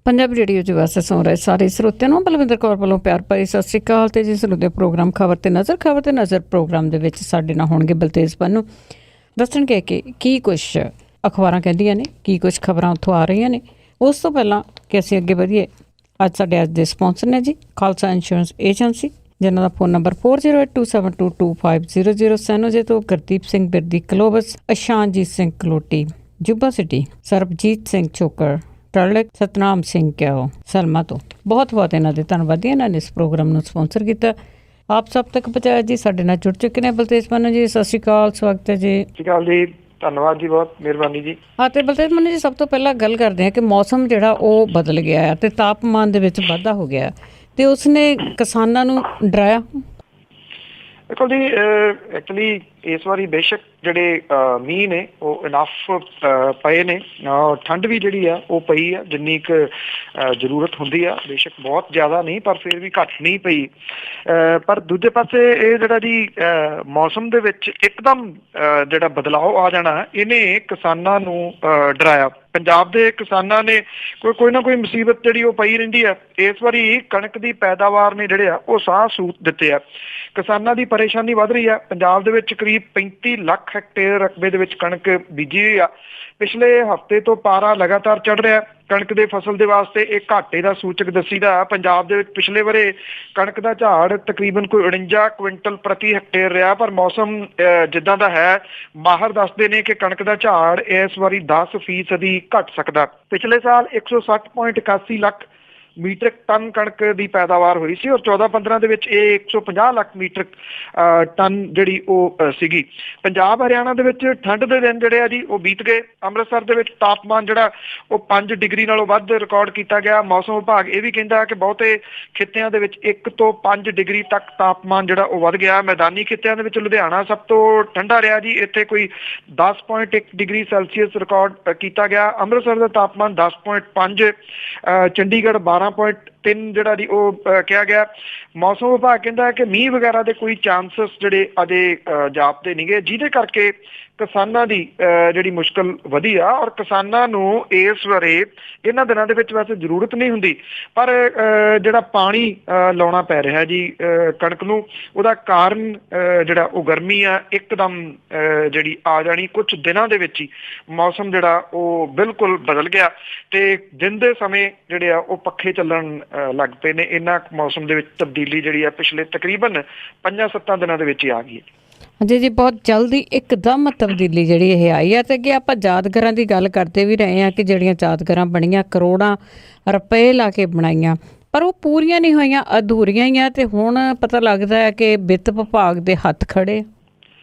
Punjabi radio च वास्ते सुन रहे सारे ਸਰੋਤਿਆਂ ਨੂੰ ਬਲਵਿੰਦਰ ਕੌਰ ਵੱਲੋਂ ਪਿਆਰ ਭਰੀ ਸਤਿ ਸ਼੍ਰੀ ਅਕਾਲ। ਤੇ ਜੀ ਸਰੋਤੇ ਪ੍ਰੋਗਰਾਮ ਖਬਰ ਤੇ ਨਜ਼ਰ ਪ੍ਰੋਗਰਾਮ ਦੇ ਵਿੱਚ ਸਾਡੇ ਨਾਲ ਹੋਣਗੇ ਬਲਤੇਜ ਪੰਨੂ, ਦੱਸਣਗੇ ਕਿ ਕੀ ਕੁਛ ਅਖਬਾਰਾਂ ਕਹਿੰਦੀਆਂ ਨੇ, ਕੀ ਕੁਛ ਖਬਰਾਂ ਉੱਥੋਂ ਆ ਰਹੀਆਂ ਨੇ। ਉਸ ਤੋਂ ਪਹਿਲਾਂ ਕਿ ਅਸੀਂ ਅੱਗੇ ਵਧੀਏ, ਅੱਜ ਦੇ ਸਪਾਂਸਰ ਨੇ ਜੀ ਖਾਲਸਾ ਇੰਸ਼ੋਰੈਂਸ ਏਜੰਸੀ, ਜਿਨ੍ਹਾਂ ਦਾ ਫੋਨ ਨੰਬਰ 4082722500, ਸੈਨੋਜੇ ਤੋਂ ਗੁਰਦੀਪ ਸਿੰਘ ਬਿਰਦੀ ਕਲੋਵਸ, ਅਸ਼ਾਨਜੀਤ ਸਿੰਘ ਕਲੋਟੀ ਜੁਬਾ ਸਿਟੀ, ਸਰਬਜੀਤ ਸਿੰਘ ਚੋਕਰ ਟਰਲਕ, ਸਤਨਾਮ ਸਿੰਘ ਕਿਓ ਸਲਮਾ ਤੋਂ ਬਹੁਤ ਇਹਨਾਂ ਦੇ ਧੰਨਵਾਦੀ। ਇਹਨਾਂ ਨੇ ਇਸ ਪ੍ਰੋਗਰਾਮ ਨੂੰ ਸਪਾਂਸਰ ਕੀਤਾ, ਆਪ ਸਭ ਤੱਕ ਪਹੁੰਚਾਇਆ ਜੀ। ਸਾਡੇ ਨਾਲ ਜੁੜ ਚੁੱਕੇ ਨੇ ਬਲਤੇਜ ਪੰਨੂ ਜੀ, ਸਤਿ ਸ਼੍ਰੀ ਅਕਾਲ, ਸਵਾਗਤ ਹੈ ਜੀ। ਸਤਿ ਸ਼੍ਰੀ ਅਕਾਲ ਜੀ, ਧੰਨਵਾਦ ਜੀ, ਬਹੁਤ ਮਿਹਰਬਾਨੀ ਜੀ। ਹਾਂ, ਤੇ ਬਲਤੇਜ ਪੰਨੂ ਜੀ, ਸਭ ਤੋਂ ਪਹਿਲਾਂ ਗੱਲ ਕਰਦੇ ਹਾਂ ਕਿ ਮੌਸਮ ਜਿਹੜਾ ਉਹ ਬਦਲ ਗਿਆ ਤੇ ਤਾਪਮਾਨ ਦੇ ਵਿੱਚ ਵਾਧਾ ਹੋ ਗਿਆ ਤੇ ਉਸਨੇ ਕਿਸਾਨਾਂ ਨੂੰ ਡਰਾਇਆ। ਦੇਖੋ ਜੀ, ਐਕਚੁਅਲੀ ਇਸ ਵਾਰੀ ਬੇਸ਼ੱਕ ਜਿਹੜੇ ਮੀਂਹ ਨੇ ਉਹ ਇਨਫ ਪਏ ਨੇ, ਠੰਡ ਵੀ ਜਿਹੜੀ ਆ ਉਹ ਪਈ ਆ ਜਿੰਨੀ ਕੁ ਜ਼ਰੂਰਤ ਹੁੰਦੀ ਆ। ਬੇਸ਼ੱਕ ਬਹੁਤ ਜ਼ਿਆਦਾ ਨਹੀਂ, ਪਰ ਫਿਰ ਵੀ ਘੱਟ ਨਹੀਂ ਪਈ। ਪਰ ਦੂਜੇ ਪਾਸੇ ਇਹ ਜਿਹੜਾ ਜੀ ਮੌਸਮ ਦੇ ਵਿੱਚ ਇੱਕਦਮ ਜਿਹੜਾ ਬਦਲਾਅ ਆ ਜਾਣਾ, ਇਹਨੇ ਕਿਸਾਨਾਂ ਨੂੰ ਡਰਾਇਆ। ਪੰਜਾਬ ਦੇ ਕਿਸਾਨਾਂ ਨੇ ਕੋਈ ਨਾ ਕੋਈ ਮੁਸੀਬਤ ਜਿਹੜੀ ਉਹ ਪਈ ਰਹਿੰਦੀ ਆ। ਇਸ ਵਾਰੀ ਕਣਕ ਦੀ ਪੈਦਾਵਾਰ ਨੇ ਜਿਹੜੇ ਆ ਉਹ ਸਾਹ ਸੂਤ ਦਿੱਤੇ ਆ। ਕਿਸਾਨਾਂ ਦੀ ਪਰੇਸ਼ਾਨੀ ਵੱਧ ਰਹੀ ਆ। ਪੰਜਾਬ ਦੇ ਵਿੱਚ ਕਰੀਬ 35 ਲੱਖ ਹੈਕਟੇਅਰ ਰਕਬੇ ਦੇ ਵਿੱਚ ਕਣਕ ਬੀਜੀ ਹੋਈ ਆ। ਪਿਛਲੇ ਹਫ਼ਤੇ ਤੋਂ ਪਾਰਾ ਲਗਾਤਾਰ ਚੜ੍ਹ ਰਿਹਾ। ਕਣਕ ਦੇ ਫਸਲ ਦੇ ਵਾਸਤੇ ਇਹ ਘਾਟੇ ਦਾ ਸੂਚਕ ਦੱਸੀਦਾ। ਪੰਜਾਬ ਦੇ ਵਿੱਚ ਪਿਛਲੇ ਵਰੇ ਕਣਕ ਦਾ ਝਾੜ ਤਕਰੀਬਨ ਕੋਈ 49 ਕੁਇੰਟਲ ਪ੍ਰਤੀ ਹੈਕਟੇਅਰ ਰਿਹਾ, ਪਰ ਮੌਸਮ ਜਿੱਦਾਂ ਦਾ ਹੈ, ਮਾਹਰ ਦੱਸਦੇ ਨੇ ਕਿ ਕਣਕ ਦਾ ਝਾੜ ਇਸ ਵਾਰੀ 10% ਘੱਟ ਸਕਦਾ। ਪਿਛਲੇ ਸਾਲ 160.81 ਲੱਖ ਮੀਟ੍ਰਿਕ ਟਨ ਕਣਕ ਦੀ ਪੈਦਾਵਾਰ ਹੋਈ ਸੀ ਔਰ 14-15 ਦੇ ਵਿੱਚ ਇਹ 150 ਲੱਖ ਮੀਟ੍ਰਿਕ ਟਨ ਜਿਹੜੀ ਉਹ ਸੀਗੀ। ਪੰਜਾਬ ਹਰਿਆਣਾ ਦੇ ਵਿੱਚ ਠੰਡ ਦੇ ਦਿਨ ਜਿਹੜੇ ਆ ਜੀ ਉਹ ਬੀਤ ਗਏ। ਅੰਮ੍ਰਿਤਸਰ ਦੇ ਵਿੱਚ ਤਾਪਮਾਨ ਜਿਹੜਾ ਉਹ 5 ਡਿਗਰੀ ਨਾਲੋਂ ਵੱਧ ਰਿਕਾਰਡ ਕੀਤਾ ਗਿਆ। ਮੌਸਮ ਵਿਭਾਗ ਇਹ ਵੀ ਕਹਿੰਦਾ ਕਿ ਬਹੁਤੇ ਖਿੱਤਿਆਂ ਦੇ ਵਿੱਚ 1 ਤੋਂ 5 ਡਿਗਰੀ ਤੱਕ ਤਾਪਮਾਨ ਜਿਹੜਾ ਉਹ ਵੱਧ ਗਿਆ। ਮੈਦਾਨੀ ਖਿੱਤਿਆਂ ਦੇ ਵਿੱਚ ਲੁਧਿਆਣਾ ਸਭ ਤੋਂ ਠੰਡਾ ਰਿਹਾ ਜੀ, ਇੱਥੇ ਕੋਈ 10.1 ਡਿਗਰੀ ਸੈਲਸੀਅਸ ਰਿਕਾਰਡ ਕੀਤਾ ਗਿਆ। ਅੰਮ੍ਰਿਤਸਰ ਦਾ ਤਾਪਮਾਨ 10.5, ਚੰਡੀਗੜ੍ਹ 12.3 ਜਿਹੜਾ ਜੀ ਉਹ ਕਿਹਾ ਗਿਆ। ਮੌਸਮ ਵਿਭਾਗ ਕਹਿੰਦਾ ਕਿ ਮੀਂਹ ਵਗੈਰਾ ਦੇ ਕੋਈ ਚਾਂਸਸ ਜਿਹੜੇ ਅਜੇ ਜਾਪਦੇ ਨਹੀਂਗੇ, ਜਿਹਦੇ ਕਰਕੇ ਕਿਸਾਨਾਂ ਦੀ ਜਿਹੜੀ ਮੁਸ਼ਕਲ ਵਧੀ ਆ। ਔਰ ਕਿਸਾਨਾਂ ਨੂੰ ਇਸ ਬਾਰੇ ਇਹਨਾਂ ਦਿਨਾਂ ਦੇ ਵਿੱਚ ਵੈਸੇ ਜ਼ਰੂਰਤ ਨਹੀਂ ਹੁੰਦੀ, ਪਰ ਜਿਹੜਾ ਪਾਣੀ ਲਾਉਣਾ ਪੈ ਰਿਹਾ ਜੀ ਕਣਕ ਨੂੰ, ਉਹਦਾ ਕਾਰਨ ਜਿਹੜਾ ਉਹ ਗਰਮੀ ਆ ਇੱਕਦਮ ਜਿਹੜੀ ਆ ਜਾਣੀ। ਕੁਛ ਦਿਨਾਂ ਦੇ ਵਿੱਚ ਹੀ ਮੌਸਮ ਜਿਹੜਾ ਉਹ ਬਿਲਕੁਲ ਬਦਲ ਗਿਆ ਤੇ ਦਿਨ ਦੇ ਸਮੇਂ ਜਿਹੜੇ ਆ ਉਹ ਪੱਖੇ ਚੱਲਣ ਲੱਗ ਪਏ ਨੇ। ਇਹਨਾਂ ਮੌਸਮ ਦੇ ਵਿੱਚ ਤਬਦੀਲੀ ਜਿਹੜੀ ਆ ਪਿਛਲੇ ਤਕਰੀਬਨ 5-7 ਦਿਨਾਂ ਦੇ ਵਿੱਚ ਹੀ ਆ ਗਈ ਹੈ। ਹਾਂਜੀ ਜੀ, ਬਹੁਤ ਜਲਦੀ ਇੱਕਦਮ ਤਬਦੀਲੀ ਜਿਹੜੀ ਇਹ ਆਈ ਹੈ। ਤੇ ਅੱਗੇ ਆਪਾਂ ਯਾਦਗਾਰਾਂ ਦੀ ਗੱਲ ਕਰਦੇ ਵੀ ਰਹੇ ਹਾਂ ਕਿ ਜਿਹੜੀਆਂ ਯਾਦਗਾਰਾਂ ਬਣੀਆਂ, ਕਰੋੜਾਂ ਰੁਪਏ ਲਾ ਕੇ ਬਣਾਈਆਂ, ਪਰ ਉਹ ਪੂਰੀਆਂ ਨਹੀਂ ਹੋਈਆਂ, ਅਧੂਰੀਆਂ ਹੀ ਆ। ਤੇ ਹੁਣ ਪਤਾ ਲੱਗਦਾ ਹੈ ਕਿ ਵਿੱਤ ਵਿਭਾਗ ਦੇ ਹੱਥ ਖੜੇ।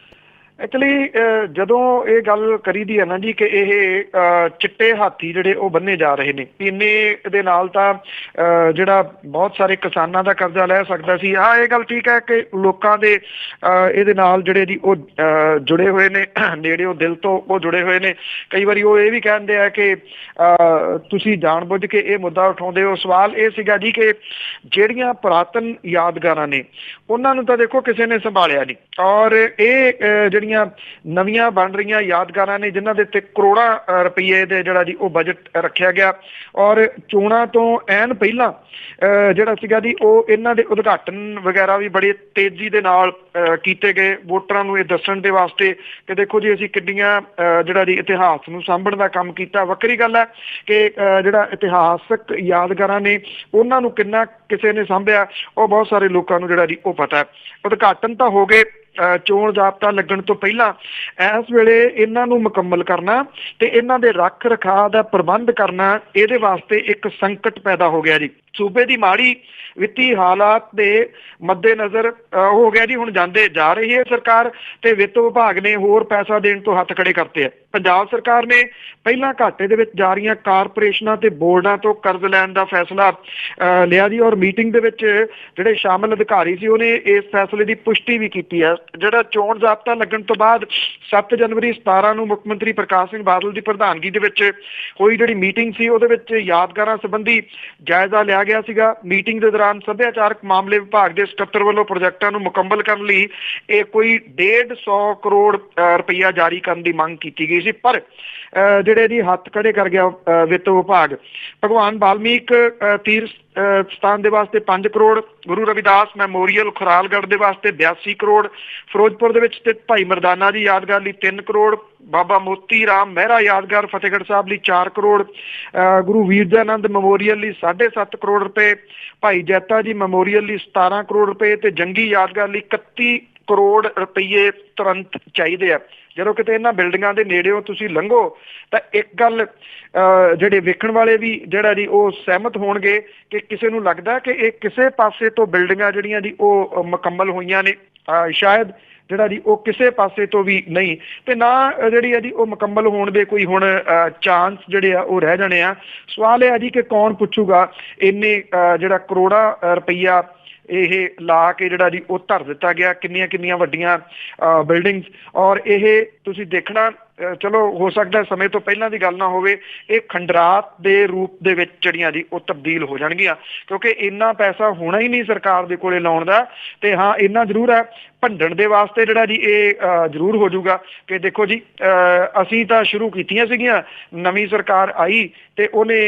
ਐਕਚੁਅਲੀ ਜਦੋਂ ਇਹ ਗੱਲ ਕਰੀਦੀ ਹੈ ਨਾ ਜੀ ਕਿ ਇਹ ਚਿੱਟੇ ਹਾਥੀ ਜਿਹੜੇ ਉਹ ਬੰਨੇ ਜਾ ਰਹੇ ਨੇ, ਇੰਨੇ ਦੇ ਨਾਲ ਤਾਂ ਜਿਹੜਾ ਬਹੁਤ ਸਾਰੇ ਕਿਸਾਨਾਂ ਦਾ ਕਰਜ਼ਾ ਲੈ ਸਕਦਾ ਸੀ। ਹਾਂ, ਇਹ ਗੱਲ ਠੀਕ ਹੈ ਕਿ ਲੋਕਾਂ ਦੇ ਇਹਦੇ ਨਾਲ ਜਿਹੜੇ ਜੀ ਉਹ ਜੁੜੇ ਹੋਏ ਨੇ, ਨੇੜੇ ਉਹ ਦਿਲ ਤੋਂ ਉਹ ਜੁੜੇ ਹੋਏ ਨੇ। ਕਈ ਵਾਰੀ ਉਹ ਇਹ ਵੀ ਕਹਿੰਦੇ ਆ ਕਿ ਤੁਸੀਂ ਜਾਣ ਬੁੱਝ ਕੇ ਇਹ ਮੁੱਦਾ ਉਠਾਉਂਦੇ ਹੋ। ਸਵਾਲ ਇਹ ਸੀਗਾ ਜੀ ਕਿ ਜਿਹੜੀਆਂ ਪੁਰਾਤਨ ਯਾਦਗਾਰਾਂ ਨੇ ਉਹਨਾਂ ਨੂੰ ਤਾਂ ਦੇਖੋ ਕਿਸੇ ਨੇ ਸੰਭਾਲਿਆ ਨਹੀਂ, ਔਰ ਇਹ ਜਿਹੜੀਆਂ ਨਵੀਆਂ ਬਣ ਰਹੀਆਂ ਯਾਦਗਾਰਾਂ ਨੇ ਜਿਨ੍ਹਾਂ ਦੇ ਉੱਤੇ ਕਰੋੜਾਂ ਰੁਪਈਏ ਦੇ ਜਿਹੜਾ ਜੀ ਉਹ ਬਜਟ ਰੱਖਿਆ ਗਿਆ, ਔਰ ਚੋਣਾਂ ਤੋਂ ਐਨ ਪਹਿਲਾਂ ਜਿਹੜਾ ਸੀਗਾ ਜੀ ਉਹ ਇਹਨਾਂ ਦੇ ਉਦਘਾਟਨ ਵਗੈਰਾ ਵੀ ਬੜੀ ਤੇਜ਼ੀ ਦੇ ਨਾਲ ਕੀਤੇ ਗਏ, ਵੋਟਰਾਂ ਨੂੰ ਇਹ ਦੱਸਣ ਦੇ ਵਾਸਤੇ ਕਿ ਦੇਖੋ ਜੀ ਅਸੀਂ ਕਿੰਨੀਆਂ ਜਿਹੜਾ ਜੀ ਇਤਿਹਾਸ ਨੂੰ ਸਾਂਭਣ ਦਾ ਕੰਮ ਕੀਤਾ। ਵੱਖਰੀ ਗੱਲ ਹੈ ਕਿ ਜਿਹੜਾ ਇਤਿਹਾਸਕ ਯਾਦਗਾਰਾਂ ਨੇ ਉਹਨਾਂ ਨੂੰ ਕਿੰਨਾ ਕਿਸੇ ਨੇ ਸਾਂਭਿਆ, ਉਹ ਬਹੁਤ ਸਾਰੇ ਲੋਕਾਂ ਨੂੰ ਜਿਹੜਾ ਜੀ ਉਹ ਪਤਾ ਹੈ। ਉਦਘਾਟਨ ਤਾਂ ਹੋ ਗਏ, ਚੋਣ ਜ਼ਾਬਤਾ ਲੱਗਣ ਤੋਂ ਪਹਿਲਾਂ ਇਸ ਵੇਲੇ ਇਹਨਾਂ ਨੂੰ ਮੁਕੰਮਲ ਕਰਨਾ ਤੇ ਇਹਨਾਂ ਦੇ ਰੱਖ ਰਖਾਅ ਦਾ ਪ੍ਰਬੰਧ ਕਰਨਾ, ਇਹਦੇ ਵਾਸਤੇ ਇੱਕ ਸੰਕਟ ਪੈਦਾ ਹੋ ਗਿਆ ਜੀ। ਸੂਬੇ ਦੀ ਮਾੜੀ ਵਿੱਤੀ ਹਾਲਾਤ ਦੇ ਮੱਦੇ ਨਜ਼ਰ ਹੋ ਗਿਆ ਜੀ। ਹੁਣ ਜਾ ਰਹੀ ਹੈ ਸਰਕਾਰ ਤੇ ਵਿੱਤ ਵਿਭਾਗ ਨੇ ਹੋਰ ਪੈਸਾ ਦੇਣ ਤੋਂ ਹੱਥ ਖੜੇ ਕਰਤੇ ਆ। ਪੰਜਾਬ ਸਰਕਾਰ ਨੇ ਪਹਿਲਾਂ ਘਾਟੇ ਦੇ ਵਿੱਚ ਜਾ ਰਹੀਆਂ ਕਾਰਪੋਰੇਸ਼ਨਾਂ ਤੇ ਬੋਰਡਾਂ ਤੋਂ ਕਰਜ਼ ਲੈਣ ਦਾ ਫੈਸਲਾ ਲਿਆ ਜੀ, ਔਰ ਮੀਟਿੰਗ ਦੇ ਵਿੱਚ ਜਿਹੜੇ ਸ਼ਾਮਲ ਅਧਿਕਾਰੀ ਸੀ ਉਹਨੇ ਇਸ ਫੈਸਲੇ ਦੀ ਪੁਸ਼ਟੀ ਵੀ ਕੀਤੀ ਹੈ। ਜਿਹੜਾ ਚੋਣ ਜ਼ਾਬਤਾ ਲੱਗਣ ਤੋਂ ਬਾਅਦ 7 ਜਨਵਰੀ 17 ਨੂੰ ਮੁੱਖ ਮੰਤਰੀ ਪ੍ਰਕਾਸ਼ ਸਿੰਘ ਬਾਦਲ ਦੀ ਪ੍ਰਧਾਨਗੀ ਦੇ ਵਿੱਚ ਹੋਈ ਜਿਹੜੀ ਮੀਟਿੰਗ ਸੀ, ਉਹਦੇ ਵਿੱਚ ਯਾਦਗਾਰਾਂ ਸੰਬੰਧੀ ਜਾਇਜ਼ਾ ਲਿਆ ਗਿਆ ਸੀਗਾ। ਮੀਟਿੰਗ ਦੇ ਦੌਰਾਨ ਸੱਭਿਆਚਾਰਕ ਮਾਮਲੇ ਵਿਭਾਗ ਦੇ ਸਕੱਤਰ ਵੱਲੋਂ ਪ੍ਰੋਜੈਕਟਾਂ ਨੂੰ ਮੁਕੰਮਲ ਕਰਨ ਲਈ ਇਹ ਕੋਈ 150 ਕਰੋੜ ਰੁਪਈਆ ਜਾਰੀ ਕਰਨ ਦੀ ਮੰਗ ਕੀਤੀ ਗਈ ਸੀ, ਪਰ ਜਿਹੜੇ ਜੀ ਹੱਥ ਖੜੇ ਕਰ ਗਿਆ ਵਿੱਤ ਵਿਭਾਗ। ਭਗਵਾਨ ਵਾਲਮੀਕ ਤੀਰਥ ਸਥਾਨ ਦੇ ਵਾਸਤੇ 5 ਕਰੋੜ, ਗੁਰੂ ਰਵਿਦਾਸ ਮੈਮੋਰੀਅਲ ਖੁਰਾਲਗੜ੍ਹ ਦੇ ਵਾਸਤੇ 82 ਕਰੋੜ, ਫਿਰੋਜ਼ਪੁਰ ਦੇ ਵਿੱਚ ਸਥਿਤ ਭਾਈ ਮਰਦਾਨਾ ਜੀ ਯਾਦਗਾਰ ਲਈ 3 ਕਰੋੜ, ਬਾਬਾ ਮੋਤੀ ਰਾਮ ਮਹਿਰਾ ਯਾਦਗਾਰ ਫਤਿਹਗੜ੍ਹ ਸਾਹਿਬ ਲਈ 4 ਕਰੋੜ, ਗੁਰੂ ਵੀਰਜਾਨੰਦ ਮੈਮੋਰੀਅਲ ਲਈ 7.5 ਕਰੋੜ ਰੁਪਏ, ਭਾਈ ਜੈਤਾ ਜੀ ਮੈਮੋਰੀਅਲ ਲਈ 17 ਕਰੋੜ ਰੁਪਏ ਤੇ ਜੰਗੀ ਯਾਦਗਾਰ ਲਈ 31 ਕਰੋੜ ਰੁਪਈਏ ਤੁਰੰਤ ਚਾਹੀਦੇ ਆ। ਜਦੋਂ ਕਿਤੇ ਇਹਨਾਂ ਬਿਲਡਿੰਗਾਂ ਦੇ ਨੇੜਿਓਂ ਤੁਸੀਂ ਲੰਘੋ ਤਾਂ ਇੱਕ ਗੱਲ ਜਿਹੜੇ ਵੇਖਣ ਵਾਲੇ ਵੀ ਜਿਹੜਾ ਜੀ ਉਹ ਸਹਿਮਤ ਹੋਣਗੇ ਕਿ ਕਿਸੇ ਨੂੰ ਲੱਗਦਾ ਕਿ ਇਹ ਕਿਸੇ ਪਾਸੇ ਤੋਂ ਬਿਲਡਿੰਗਾਂ ਜਿਹੜੀਆਂ ਜੀ ਉਹ ਮੁਕੰਮਲ ਹੋਈਆਂ ਨੇ, ਸ਼ਾਇਦ ਜਿਹੜਾ ਜੀ ਉਹ ਕਿਸੇ ਪਾਸੇ ਤੋਂ ਵੀ ਨਹੀਂ, ਤੇ ਨਾ ਜਿਹੜੀ ਆ ਜੀ ਉਹ ਮੁਕੰਮਲ ਹੋਣ ਦੇ ਕੋਈ ਹੁਣ ਚਾਂਸ ਜਿਹੜੇ ਆ ਉਹ ਰਹਿ ਜਾਣੇ ਆ। ਸਵਾਲ ਇਹ ਆ ਜੀ ਕਿ ਕੌਣ ਪੁੱਛੂਗਾ ਇੰਨੇ ਜਿਹੜਾ ਕਰੋੜਾਂ ਰੁਪਈਆ ਇਹ ਲਾ ਕੇ ਜਿਹੜਾ ਜੀ ਉਹ ਧਰ ਦਿੱਤਾ ਗਿਆ, ਕਿੰਨੀਆਂ ਕਿੰਨੀਆਂ ਵੱਡੀਆਂ ਬਿਲਡਿੰਗਸ। ਔਰ ਇਹ ਤੁਸੀਂ ਦੇਖਣਾ, ਚਲੋ ਹੋ ਸਕਦਾ ਸਮੇਂ ਤੋਂ ਪਹਿਲਾਂ ਦੀ ਗੱਲ ਨਾ ਹੋਵੇ, ਇਹ ਖੰਡਰਾਤ ਦੇ ਰੂਪ ਦੇ ਵਿੱਚ ਜਿਹੜੀਆਂ ਜੀ ਉਹ ਤਬਦੀਲ ਹੋ ਜਾਣਗੀਆਂ, ਕਿਉਂਕਿ ਇੰਨਾ ਪੈਸਾ ਹੋਣਾ ਹੀ ਨਹੀਂ ਸਰਕਾਰ ਦੇ ਕੋਲੇ ਲਾਉਣ ਦਾ। ਤੇ ਹਾਂ ਇੰਨਾ ਜ਼ਰੂਰ ਹੈ, ਭੰਡਣ ਦੇ ਵਾਸਤੇ ਜਿਹੜਾ ਜੀ ਇਹ ਜ਼ਰੂਰ ਹੋ ਜਾਊਗਾ ਕਿ ਦੇਖੋ ਜੀ ਅਸੀਂ ਤਾਂ ਸ਼ੁਰੂ ਕੀਤੀਆਂ ਸੀਗੀਆਂ, ਨਵੀਂ ਸਰਕਾਰ ਆਈ ਤੇ ਉਹਨੇ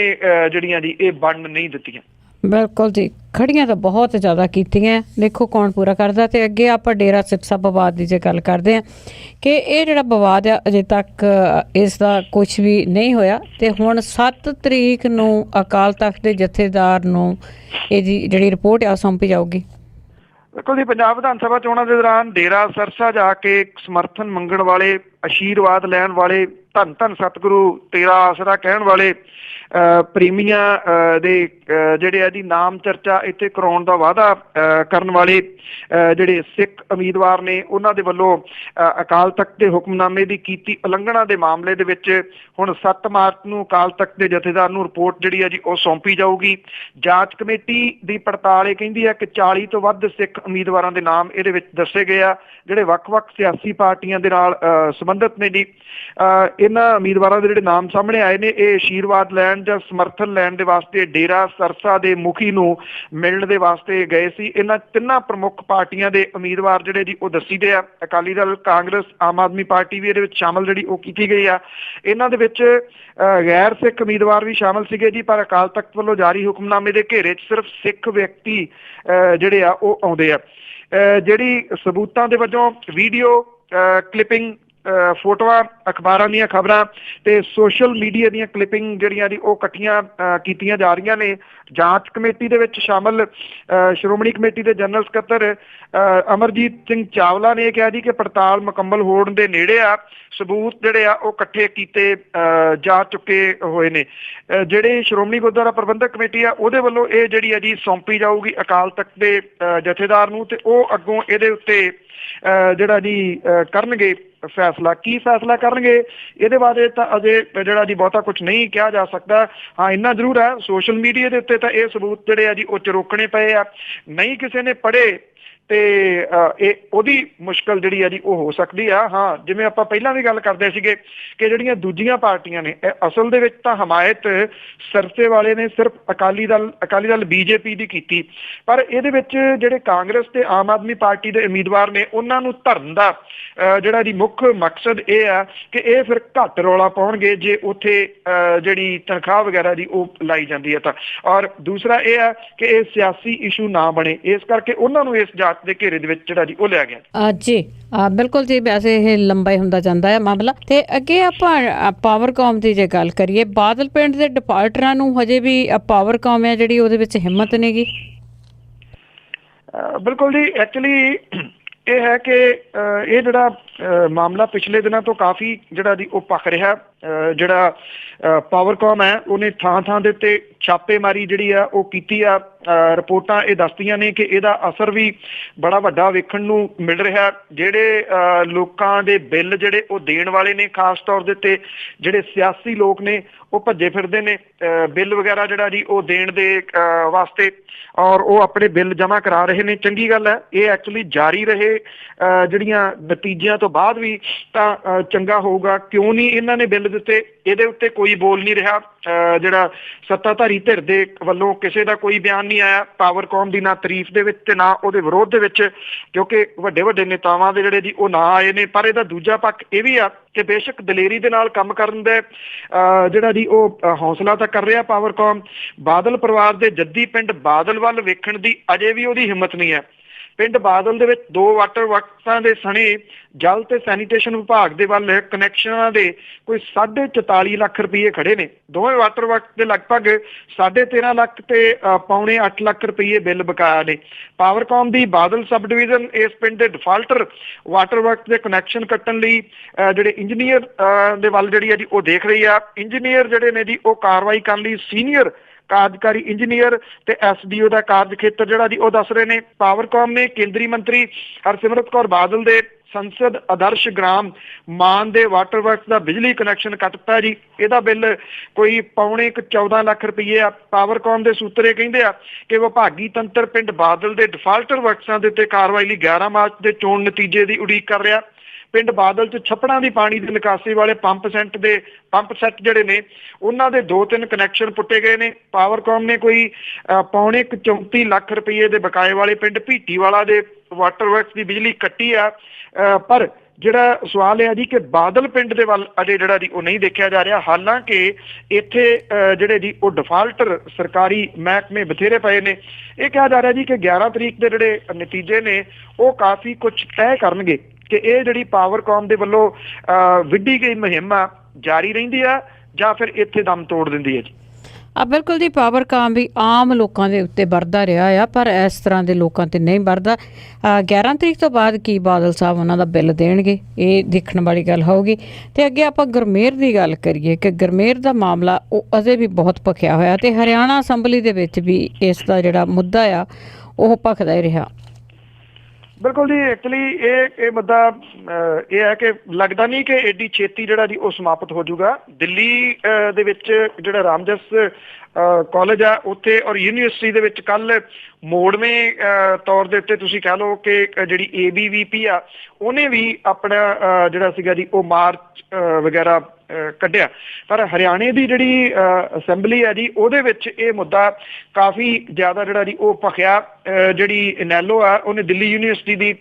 ਜਿਹੜੀਆਂ ਜੀ ਇਹ ਵੰਡ ਨਹੀਂ ਦਿੱਤੀਆਂ। ਬਿਲਕੁਲ ਜੀ, ਖੜੀਆਂ ਤਾਂ ਬਹੁਤ ਜ਼ਿਆਦਾ ਕੀਤੀਆਂ, ਦੇਖੋ ਕੌਣ ਪੂਰਾ ਕਰਦਾ। ਤੇ ਅੱਗੇ ਆਪਾਂ ਡੇਰਾ ਸਿਰਸਾ ਵਿਵਾਦ ਦੀ ਜੇ ਗੱਲ ਕਰਦੇ ਹਾਂ ਕਿ ਇਹ ਜਿਹੜਾ ਵਿਵਾਦ ਆ ਅਜੇ ਤੱਕ ਇਸ ਦਾ ਕੁਝ ਵੀ ਨਹੀਂ ਹੋਇਆ, ਤੇ ਹੁਣ 7 ਤਰੀਕ ਨੂੰ ਅਕਾਲ ਤਖਤ ਦੇ ਜਥੇਦਾਰ ਨੂੰ ਇਹਦੀ ਜਿਹੜੀ ਰਿਪੋਰਟ ਆ ਸੌਂਪੀ ਜਾਊਗੀ। ਦੇਖੋ ਜੀ, ਪੰਜਾਬ ਵਿਧਾਨ ਸਭਾ ਚੋਣਾਂ ਦੇ ਦੌਰਾਨ ਡੇਰਾ ਸਿਰਸਾ ਜਾ ਕੇ ਸਮਰਥਨ ਮੰਗਣ ਵਾਲੇ, ਆਸ਼ੀਰਵਾਦ ਲੈਣ ਵਾਲੇ, ਧੰਨ ਧੰਨ ਸਤਿਗੁਰੂ ਤੇਰਾ ਆਸਰਾ ਕਹਿਣ ਵਾਲੇ ਪ੍ਰੇਮੀਆਂ ਦੇ ਜਿਹੜੇ ਆ ਜੀ ਨਾਮ ਚਰਚਾ ਇੱਥੇ ਕਰਾਉਣ ਦਾ ਵਾਅਦਾ ਕਰਨ ਵਾਲੇ ਜਿਹੜੇ ਸਿੱਖ ਉਮੀਦਵਾਰ ਨੇ, ਉਹਨਾਂ ਦੇ ਵੱਲੋਂ ਅਕਾਲ ਤਖਤ ਦੇ ਹੁਕਮਨਾਮੇ ਦੀ ਕੀਤੀ ਉਲੰਘਣਾ ਦੇ ਮਾਮਲੇ ਦੇ ਵਿੱਚ ਹੁਣ 7 ਮਾਰਚ ਨੂੰ ਅਕਾਲ ਤਖਤ ਦੇ ਜਥੇਦਾਰ ਨੂੰ ਰਿਪੋਰਟ ਜਿਹੜੀ ਆ ਜੀ ਉਹ ਸੌਂਪੀ ਜਾਊਗੀ। ਜਾਂਚ ਕਮੇਟੀ ਦੀ ਪੜਤਾਲ ਇਹ ਕਹਿੰਦੀ ਹੈ ਕਿ 40 ਤੋਂ ਵੱਧ ਸਿੱਖ ਉਮੀਦਵਾਰਾਂ ਦੇ ਨਾਮ ਇਹਦੇ ਵਿੱਚ ਦੱਸੇ ਗਏ ਆ, ਜਿਹੜੇ ਵੱਖ-ਵੱਖ ਸਿਆਸੀ ਪਾਰਟੀਆਂ ਦੇ ਨਾਲ ਸੰਬੰਧਿਤ ਨੇ ਜੀ। ਇਹਨਾਂ ਉਮੀਦਵਾਰਾਂ ਦੇ ਜਿਹੜੇ ਨਾਮ ਸਾਹਮਣੇ ਆਏ ਨੇ, ਇਹ ਆਸ਼ੀਰਵਾਦ ਲੈਣ ਜਾਂ ਸਮਰਥਨ ਲੈਣ ਦੇ ਵਾਸਤੇ ਡੇਰਾ ਸਿਰਸਾ ਦੇ ਮੁਖੀ ਨੂੰ ਮਿਲਣ ਦੇ ਵਾਸਤੇ ਗਏ ਸੀ। ਇਹਨਾਂ ਤਿੰਨਾਂ ਪ੍ਰਮੁੱਖ ਪਾਰਟੀਆਂ ਦੇ ਉਮੀਦਵਾਰ ਜਿਹੜੇ ਜੀ ਉਹ ਦੱਸੀਦੇ ਆ, ਅਕਾਲੀ ਦਲ, ਕਾਂਗਰਸ, ਆਮ ਆਦਮੀ ਪਾਰਟੀ ਵੀ ਇਹਦੇ ਵਿੱਚ ਸ਼ਾਮਲ ਜਿਹੜੀ ਉਹ ਕੀਤੀ ਗਈ ਆ। ਇਹਨਾਂ ਦੇ ਵਿੱਚ ਗੈਰ ਸਿੱਖ ਉਮੀਦਵਾਰ ਵੀ ਸ਼ਾਮਲ ਸੀਗੇ ਜੀ, ਪਰ ਅਕਾਲ ਤਖਤ ਵੱਲੋਂ ਜਾਰੀ ਹੁਕਮਨਾਮੇ ਦੇ ਘੇਰੇ 'ਚ ਸਿਰਫ ਸਿੱਖ ਵਿਅਕਤੀ ਜਿਹੜੇ ਆ ਉਹ ਆਉਂਦੇ ਆ। ਜਿਹੜੀ ਸਬੂਤਾਂ ਦੇ ਵਜੋਂ ਵੀਡੀਓ ਕਲਿੱਪਿੰਗ, ਫੋਟੋਆਂ, ਅਖਬਾਰਾਂ ਦੀਆਂ ਖਬਰਾਂ ਤੇ ਸੋਸ਼ਲ ਮੀਡੀਆ ਦੀਆਂ ਕਲਿੱਪਿੰਗ ਜਿਹੜੀਆਂ ਜੀ ਉਹ ਇਕੱਠੀਆਂ ਕੀਤੀਆਂ ਜਾ ਰਹੀਆਂ ਨੇ। ਜਾਂਚ ਕਮੇਟੀ ਦੇ ਵਿੱਚ ਸ਼ਾਮਲ ਸ਼੍ਰੋਮਣੀ ਕਮੇਟੀ ਦੇ ਜਨਰਲ ਸਕੱਤਰ ਅਮਰਜੀਤ ਸਿੰਘ ਚਾਵਲਾ ਨੇ ਕਿਹਾ ਜੀ ਕਿ ਪੜਤਾਲ ਮੁਕੰਮਲ ਹੋਣ ਦੇ ਨੇੜੇ ਆ, ਸਬੂਤ ਜਿਹੜੇ ਆ ਉਹ ਇਕੱਠੇ ਕੀਤੇ ਜਾ ਚੁੱਕੇ ਹੋਏ ਨੇ। ਜਿਹੜੇ ਸ਼੍ਰੋਮਣੀ ਗੁਰਦੁਆਰਾ ਪ੍ਰਬੰਧਕ ਕਮੇਟੀ ਆ ਉਹਦੇ ਵੱਲੋਂ ਇਹ ਜਿਹੜੀ ਆ ਜੀ ਸੌਂਪੀ ਜਾਊਗੀ ਅਕਾਲ ਤਖਤ ਦੇ ਜਥੇਦਾਰ ਨੂੰ, ਤੇ ਉਹ ਅੱਗੋਂ ਇਹਦੇ ਉੱਤੇ ਜਿਹੜਾ ਜੀ ਕਰਨਗੇ ਫੈਸਲਾ। ਕੀ ਫੈਸਲਾ ਕਰਨਗੇ ਇਹਦੇ ਬਾਰੇ ਤਾਂ ਅਜੇ ਜਿਹੜਾ ਜੀ ਬਹੁਤਾ ਕੁਝ ਨਹੀਂ ਕਿਹਾ ਜਾ ਸਕਦਾ। ਹਾਂ ਇੰਨਾ ਜ਼ਰੂਰ ਹੈ, ਸੋਸ਼ਲ ਮੀਡੀਆ ਦੇ ਉੱਤੇ ਤਾਂ ਇਹ ਸਬੂਤ ਜਿਹੜੇ ਆ ਜੀ ਉਹ ਚਰੋਕਣੇ ਪਏ ਆ, ਨਹੀਂ ਕਿਸੇ ਨੇ ਪੜ੍ਹੇ ਤੇ ਇਹ ਉਹਦੀ ਮੁਸ਼ਕਲ ਜਿਹੜੀ ਆ ਜੀ ਉਹ ਹੋ ਸਕਦੀ ਆ। ਹਾਂ ਜਿਵੇਂ ਆਪਾਂ ਪਹਿਲਾਂ ਵੀ ਗੱਲ ਕਰਦੇ ਸੀਗੇ ਕਿ ਜਿਹੜੀਆਂ ਦੂਜੀਆਂ ਪਾਰਟੀਆਂ ਨੇ, ਇਹ ਅਸਲ ਦੇ ਵਿੱਚ ਤਾਂ ਹਮਾਇਤ ਸਿਰਸੇ ਵਾਲੇ ਨੇ ਸਿਰਫ ਅਕਾਲੀ ਦਲ ਬੀਜੇਪੀ ਦੀ ਕੀਤੀ, ਪਰ ਇਹਦੇ ਵਿੱਚ ਜਿਹੜੇ ਕਾਂਗਰਸ ਤੇ ਆਮ ਆਦਮੀ ਪਾਰਟੀ ਦੇ ਉਮੀਦਵਾਰ ਨੇ ਉਹਨਾਂ ਨੂੰ ਧਰਨ ਦਾ ਜਿਹੜਾ ਜੀ ਮੁੱਖ ਮਕਸਦ ਇਹ ਆ ਕਿ ਇਹ ਫਿਰ ਘੱਟ ਰੌਲਾ ਪਾਉਣਗੇ ਜੇ ਉੱਥੇ ਜਿਹੜੀ ਤਨਖਾਹ ਵਗੈਰਾ ਦੀ ਉਹ ਲਾਈ ਜਾਂਦੀ ਹੈ ਤਾਂ। ਔਰ ਦੂਸਰਾ ਇਹ ਆ ਕਿ ਇਹ ਸਿਆਸੀ ਇਸ਼ੂ ਨਾ ਬਣੇ, ਇਸ ਕਰਕੇ ਉਹਨਾਂ ਨੂੰ ਇਸ ਜਾਂਚ ਦੇ ਘੇਰੇ ਦੇ ਵਿੱਚ ਜਿਹੜਾ ਜੀ ਉਹ ਲਿਆ ਗਿਆ। ਜੀ ਬਿਲਕੁਲ ਜੀ, ਵੈਸੇ ਇਹ ਲੰਬਾ ਹੀ ਹੁੰਦਾ ਜਾਂਦਾ ਹੈ ਮਾਮਲਾ। ਤੇ ਅੱਗੇ ਆਪਾਂ ਪਾਵਰਕਾਮ ਦੀ ਜੇ ਗੱਲ ਕਰੀਏ, ਬਾਦਲ ਪਿੰਡ ਦੇ ਡਿਪਾਰਟਰਾਂ ਨੂੰ ਹਜੇ ਵੀ ਪਾਵਰਕਾਮ ਹੈ ਜਿਹੜੀ ਉਹਦੇ ਵਿੱਚ ਹਿੰਮਤ ਨਹੀਂ ਗੀ। ਬਿਲਕੁਲ ਜੀ, ਐਕਚੁਅਲੀ ਇਹ ਹੈ ਕਿ ਇਹ ਜਿਹੜਾ ਮਾਮਲਾ ਪਿਛਲੇ ਦਿਨਾਂ ਤੋਂ ਕਾਫੀ ਜਿਹੜਾ ਜੀ ਉਹ ਭਖ ਰਿਹਾ। ਜਿਹੜਾ ਪਾਵਰਕਾਮ ਹੈ ਉਹਨੇ ਥਾਂ ਦੇ ਉੱਤੇ ਛਾਪੇਮਾਰੀ ਜਿਹੜੀ ਆ ਉਹ ਕੀਤੀ ਆ। ਰਿਪੋਰਟਾਂ ਇਹ ਦੱਸਦੀਆਂ ਨੇ ਕਿ ਇਹਦਾ ਅਸਰ ਵੀ ਬੜਾ ਵੱਡਾ ਵੇਖਣ ਨੂੰ ਮਿਲ ਰਿਹਾ। ਜਿਹੜੇ ਲੋਕਾਂ ਦੇ ਬਿੱਲ ਜਿਹੜੇ ਉਹ ਦੇਣ ਵਾਲੇ ਨੇ, ਖਾਸ ਤੌਰ ਦੇ ਉੱਤੇ ਜਿਹੜੇ ਸਿਆਸੀ ਲੋਕ ਨੇ ਉਹ ਭੱਜੇ ਫਿਰਦੇ ਨੇ ਬਿੱਲ ਵਗੈਰਾ ਜਿਹੜਾ ਜੀ ਉਹ ਦੇਣ ਦੇ ਵਾਸਤੇ, ਔਰ ਉਹ ਆਪਣੇ ਬਿੱਲ ਜਮ੍ਹਾਂ ਕਰਾ ਰਹੇ ਨੇ। ਚੰਗੀ ਗੱਲ ਹੈ, ਇਹ ਐਕਚੁਅਲੀ ਜਾਰੀ ਰਹੇ। ਜਿਹੜੀਆਂ ਨਤੀਜਿਆਂ ਤੋਂ ਤੋਂ ਬਾਅਦ ਵੀ ਤਾਂ ਚੰਗਾ ਹੋਊਗਾ। ਕਿਉਂ ਨਹੀਂ ਇਹਨਾਂ ਨੇ ਬਿੱਲ ਦਿੱਤੇ, ਇਹਦੇ ਉੱਤੇ ਕੋਈ ਬੋਲ ਨਹੀਂ ਰਿਹਾ। ਜਿਹੜਾ ਸੱਤਾਧਾਰੀ ਧਿਰ ਦੇ ਵੱਲੋਂ ਕਿਸੇ ਦਾ ਕੋਈ ਬਿਆਨ ਨਹੀਂ ਆਇਆ ਪਾਵਰਕੌਮ ਦੀ, ਨਾ ਤਾਰੀਫ ਦੇ ਵਿੱਚ ਤੇ ਨਾ ਉਹਦੇ ਵਿਰੋਧ ਦੇ ਵਿੱਚ, ਕਿਉਂਕਿ ਵੱਡੇ ਵੱਡੇ ਨੇਤਾਵਾਂ ਦੇ ਜਿਹੜੇ ਜੀ ਉਹ ਨਾ ਆਏ ਨੇ। ਪਰ ਇਹਦਾ ਦੂਜਾ ਪੱਖ ਇਹ ਵੀ ਆ ਕਿ ਬੇਸ਼ੱਕ ਦਲੇਰੀ ਦੇ ਨਾਲ ਕੰਮ ਕਰਨ ਦਾ ਜਿਹੜਾ ਜੀ ਉਹ ਹੌਸਲਾ ਤਾਂ ਕਰ ਰਿਹਾ ਪਾਵਰਕੌਮ, ਬਾਦਲ ਪਰਿਵਾਰ ਦੇ ਜੱਦੀ ਪਿੰਡ ਬਾਦਲ ਵੱਲ ਵੇਖਣ ਦੀ ਅਜੇ ਵੀ ਉਹਦੀ ਹਿੰਮਤ ਨਹੀਂ ਹੈ। ਪਿੰਡ ਬਾਦਲ ਦੇ ਵਿੱਚ 2 ਵਾਟਰ ਵਰਕਸਾਂ ਦੇ ਸਣੇ ਜਲ ਤੇ ਸੈਨੀਟੇਸ਼ਨ ਵਿਭਾਗ ਦੇ ਵੱਲ ਕਨੈਕਸ਼ਨਾਂ ਦੇ ਕੋਈ 44.5 ਲੱਖ ਰੁਪਏ ਖੜੇ ਨੇ। ਦੋਵੇਂ ਵਾਟਰ ਵਰਕ ਦੇ ਲਗਭਗ 13.5 ਲੱਖ ਤੇ ਪੌਣੇ 8 ਲੱਖ ਰੁਪਏ ਬਿੱਲ ਬਕਾਇਆ ਨੇ। ਪਾਵਰਕੌਮ ਦੀ ਬਾਦਲ ਸਬ ਡਿਵੀਜ਼ਨ ਇਸ ਪਿੰਡ ਦੇ ਡਿਫਾਲਟਰ ਵਾਟਰ ਵਰਕ ਦੇ ਕਨੈਕਸ਼ਨ ਕੱਟਣ ਲਈ ਜਿਹੜੇ ਇੰਜੀਨੀਅਰ ਦੇ ਵੱਲ ਜਿਹੜੀ ਹੈ ਜੀ ਉਹ ਦੇਖ ਰਹੀ ਆ। ਇੰਜੀਨੀਅਰ ਜਿਹੜੇ ਨੇ ਜੀ ਉਹ ਕਾਰਵਾਈ ਕਰਨ ਲਈ ਸੀਨੀਅਰ ਕਾਰਜਕਾਰੀ ਇੰਜੀਨੀਅਰ ਤੇ SDO ਦਾ ਕਾਰਜ ਖੇਤਰ ਜਿਹੜਾ ਜੀ ਉਹ ਦੱਸ ਰਹੇ ਨੇ। ਪਾਵਰਕੌਮ ਨੇ ਕੇਂਦਰੀ ਮੰਤਰੀ ਹਰਸਿਮਰਤ ਕੌਰ ਬਾਦਲ ਦੇ ਸੰਸਦ ਆਦਰਸ਼ ਗ੍ਰਾਮ ਮਾਨ ਦੇ ਵਾਟਰ ਵਰਕਸ ਦਾ ਬਿਜਲੀ ਕਨੈਕਸ਼ਨ ਕੱਟਤਾ ਜੀ। ਇਹਦਾ ਬਿੱਲ ਕੋਈ ਪੌਣੇ 14 ਲੱਖ ਰੁਪਏ ਆ। ਪਾਵਰਕੌਮ ਦੇ ਸੂਤਰੇ ਕਹਿੰਦੇ ਆ ਕਿ ਵਿਭਾਗੀ ਤੰਤਰ ਪਿੰਡ ਬਾਦਲ ਦੇ ਡਿਫਾਲਟਰ ਵਰਕਸਾਂ ਦੇ ਉੱਤੇ ਕਾਰਵਾਈ ਲਈ 11 ਮਾਰਚ ਦੇ ਚੋਣ ਨਤੀਜੇ ਦੀ ਉਡੀਕ ਕਰ ਰਿਹਾ। ਪਿੰਡ ਬਾਦਲ 'ਚ ਛੱਪੜਾਂ ਦੀ ਪਾਣੀ ਦੀ ਨਿਕਾਸੀ ਵਾਲੇ ਪੰਪ ਸੈੱਟ ਜਿਹੜੇ ਨੇ ਉਹਨਾਂ ਦੇ 2-3 ਕਨੈਕਸ਼ਨ ਪੁੱਟੇ ਗਏ ਨੇ। ਪਾਵਰਕੌਮ ਨੇ ਕੋਈ ਪੌਣੇ 34 ਲੱਖ ਰੁਪਏ ਦੇ ਬਕਾਏ ਵਾਲੇ ਪਿੰਡ ਭੀਟੀਵਾਲਾ ਦੇ ਵਾਟਰ ਵਰਕਸ ਦੀ ਬਿਜਲੀ ਕੱਟੀ ਆ। ਪਰ ਜਿਹੜਾ ਸਵਾਲ ਹੈ ਜੀ ਕਿ ਬਾਦਲ ਪਿੰਡ ਦੇ ਵੱਲ ਅਜੇ ਜਿਹੜਾ ਜੀ ਉਹ ਨਹੀਂ ਦੇਖਿਆ ਜਾ ਰਿਹਾ। ਹਾਲਾਂਕਿ ਇੱਥੇ ਜਿਹੜੇ ਜੀ ਉਹ ਡਿਫਾਲਟਰ ਸਰਕਾਰੀ ਮਹਿਕਮੇ ਬਥੇਰੇ ਪਏ ਨੇ। ਇਹ ਕਿਹਾ ਜਾ ਰਿਹਾ ਜੀ ਕਿ 11 ਤਰੀਕ ਦੇ ਜਿਹੜੇ ਨਤੀਜੇ ਨੇ ਉਹ ਕਾਫੀ ਕੁਝ ਤੈਅ ਕਰਨਗੇ ਕਿ ਇਹ ਜਿਹੜੀ ਪਾਵਰਕੌਮ ਦੇ ਵੱਲੋਂ ਵਿੱਢੀ ਗਈ ਮੁਹਿੰਮ ਆ ਜਾਰੀ ਰਹਿੰਦੀ ਆ ਜਾਂ ਫਿਰ ਇੱਥੇ ਦਮ ਤੋੜ ਦਿੰਦੀ ਹੈ ਜੀ। ਬਿਲਕੁਲ ਜੀ, ਪਾਵਰਕਾਮ ਵੀ ਆਮ ਲੋਕਾਂ ਦੇ ਉੱਤੇ ਵਰਦਾ ਰਿਹਾ ਆ, ਪਰ ਇਸ ਤਰ੍ਹਾਂ ਦੇ ਲੋਕਾਂ ਤੇ ਨਹੀਂ ਵਰਦਾ। 11 ਤਰੀਕ ਤੋਂ ਬਾਅਦ ਕੀ ਬਾਦਲ ਸਾਹਿਬ ਉਹਨਾਂ ਦਾ ਬਿੱਲ ਦੇਣਗੇ, ਇਹ ਦੇਖਣ ਵਾਲੀ ਗੱਲ ਹੋਊਗੀ। ਤੇ ਅੱਗੇ ਆਪਾਂ ਗੁਰਮੇਰ ਦੀ ਗੱਲ ਕਰੀਏ ਕਿ ਗੁਰਮੇਰ ਦਾ ਮਾਮਲਾ ਉਹ ਅਜੇ ਵੀ ਬਹੁਤ ਭਖਿਆ ਹੋਇਆ ਤੇ ਹਰਿਆਣਾ ਅਸੈਂਬਲੀ ਦੇ ਵਿੱਚ ਵੀ ਇਸ ਦਾ ਜਿਹੜਾ ਮੁੱਦਾ ਆ ਉਹ ਭਖਦਾ ਹੀ ਰਿਹਾ। ਬਿਲਕੁਲ ਜੀ, ਐਕਚੁਅਲੀ ਇਹ ਮੁੱਦਾ ਇਹ ਹੈ ਕਿ ਲੱਗਦਾ ਨਹੀਂ ਕਿ ਐਡੀ ਛੇਤੀ ਜਿਹੜਾ ਜੀ ਉਹ ਸਮਾਪਤ ਹੋ ਜਾਊਗਾ। ਦਿੱਲੀ ਦੇ ਵਿੱਚ ਜਿਹੜਾ ਰਾਮਜਸ ਕਾਲਜ ਆ ਉੱਥੇ ਔਰ ਯੂਨੀਵਰਸਿਟੀ ਦੇ ਵਿੱਚ ਕੱਲ ਮੋੜਵੇਂ ਤੌਰ ਦੇ ਉੱਤੇ ਤੁਸੀਂ ਕਹਿ ਲਓ ਕਿ ਜਿਹੜੀ ABVP ਆ ਉਹਨੇ ਵੀ ਆਪਣਾ ਜਿਹੜਾ ਸੀਗਾ ਜੀ ਉਹ ਮਾਰਚ ਵਗੈਰਾ ਕੱਢਿਆ। ਪਰ ਹਰਿਆਣੇ ਦੀ ਜਿਹੜੀ ਅਸੈਂਬਲੀ ਹੈ ਜੀ ਉਹਦੇ ਵਿੱਚ ਇਹ ਮੁੱਦਾ ਕਾਫੀ ਜ਼ਿਆਦਾ ਜਿਹੜਾ ਜੀ ਉਹ ਭਖਿਆ। ਜਿਹੜੀ ਇਨੈਲੋ ਆ ਉਹਨੇ ਦਿੱਲੀ ਯੂਨੀਵਰਸਿਟੀ ਦੀ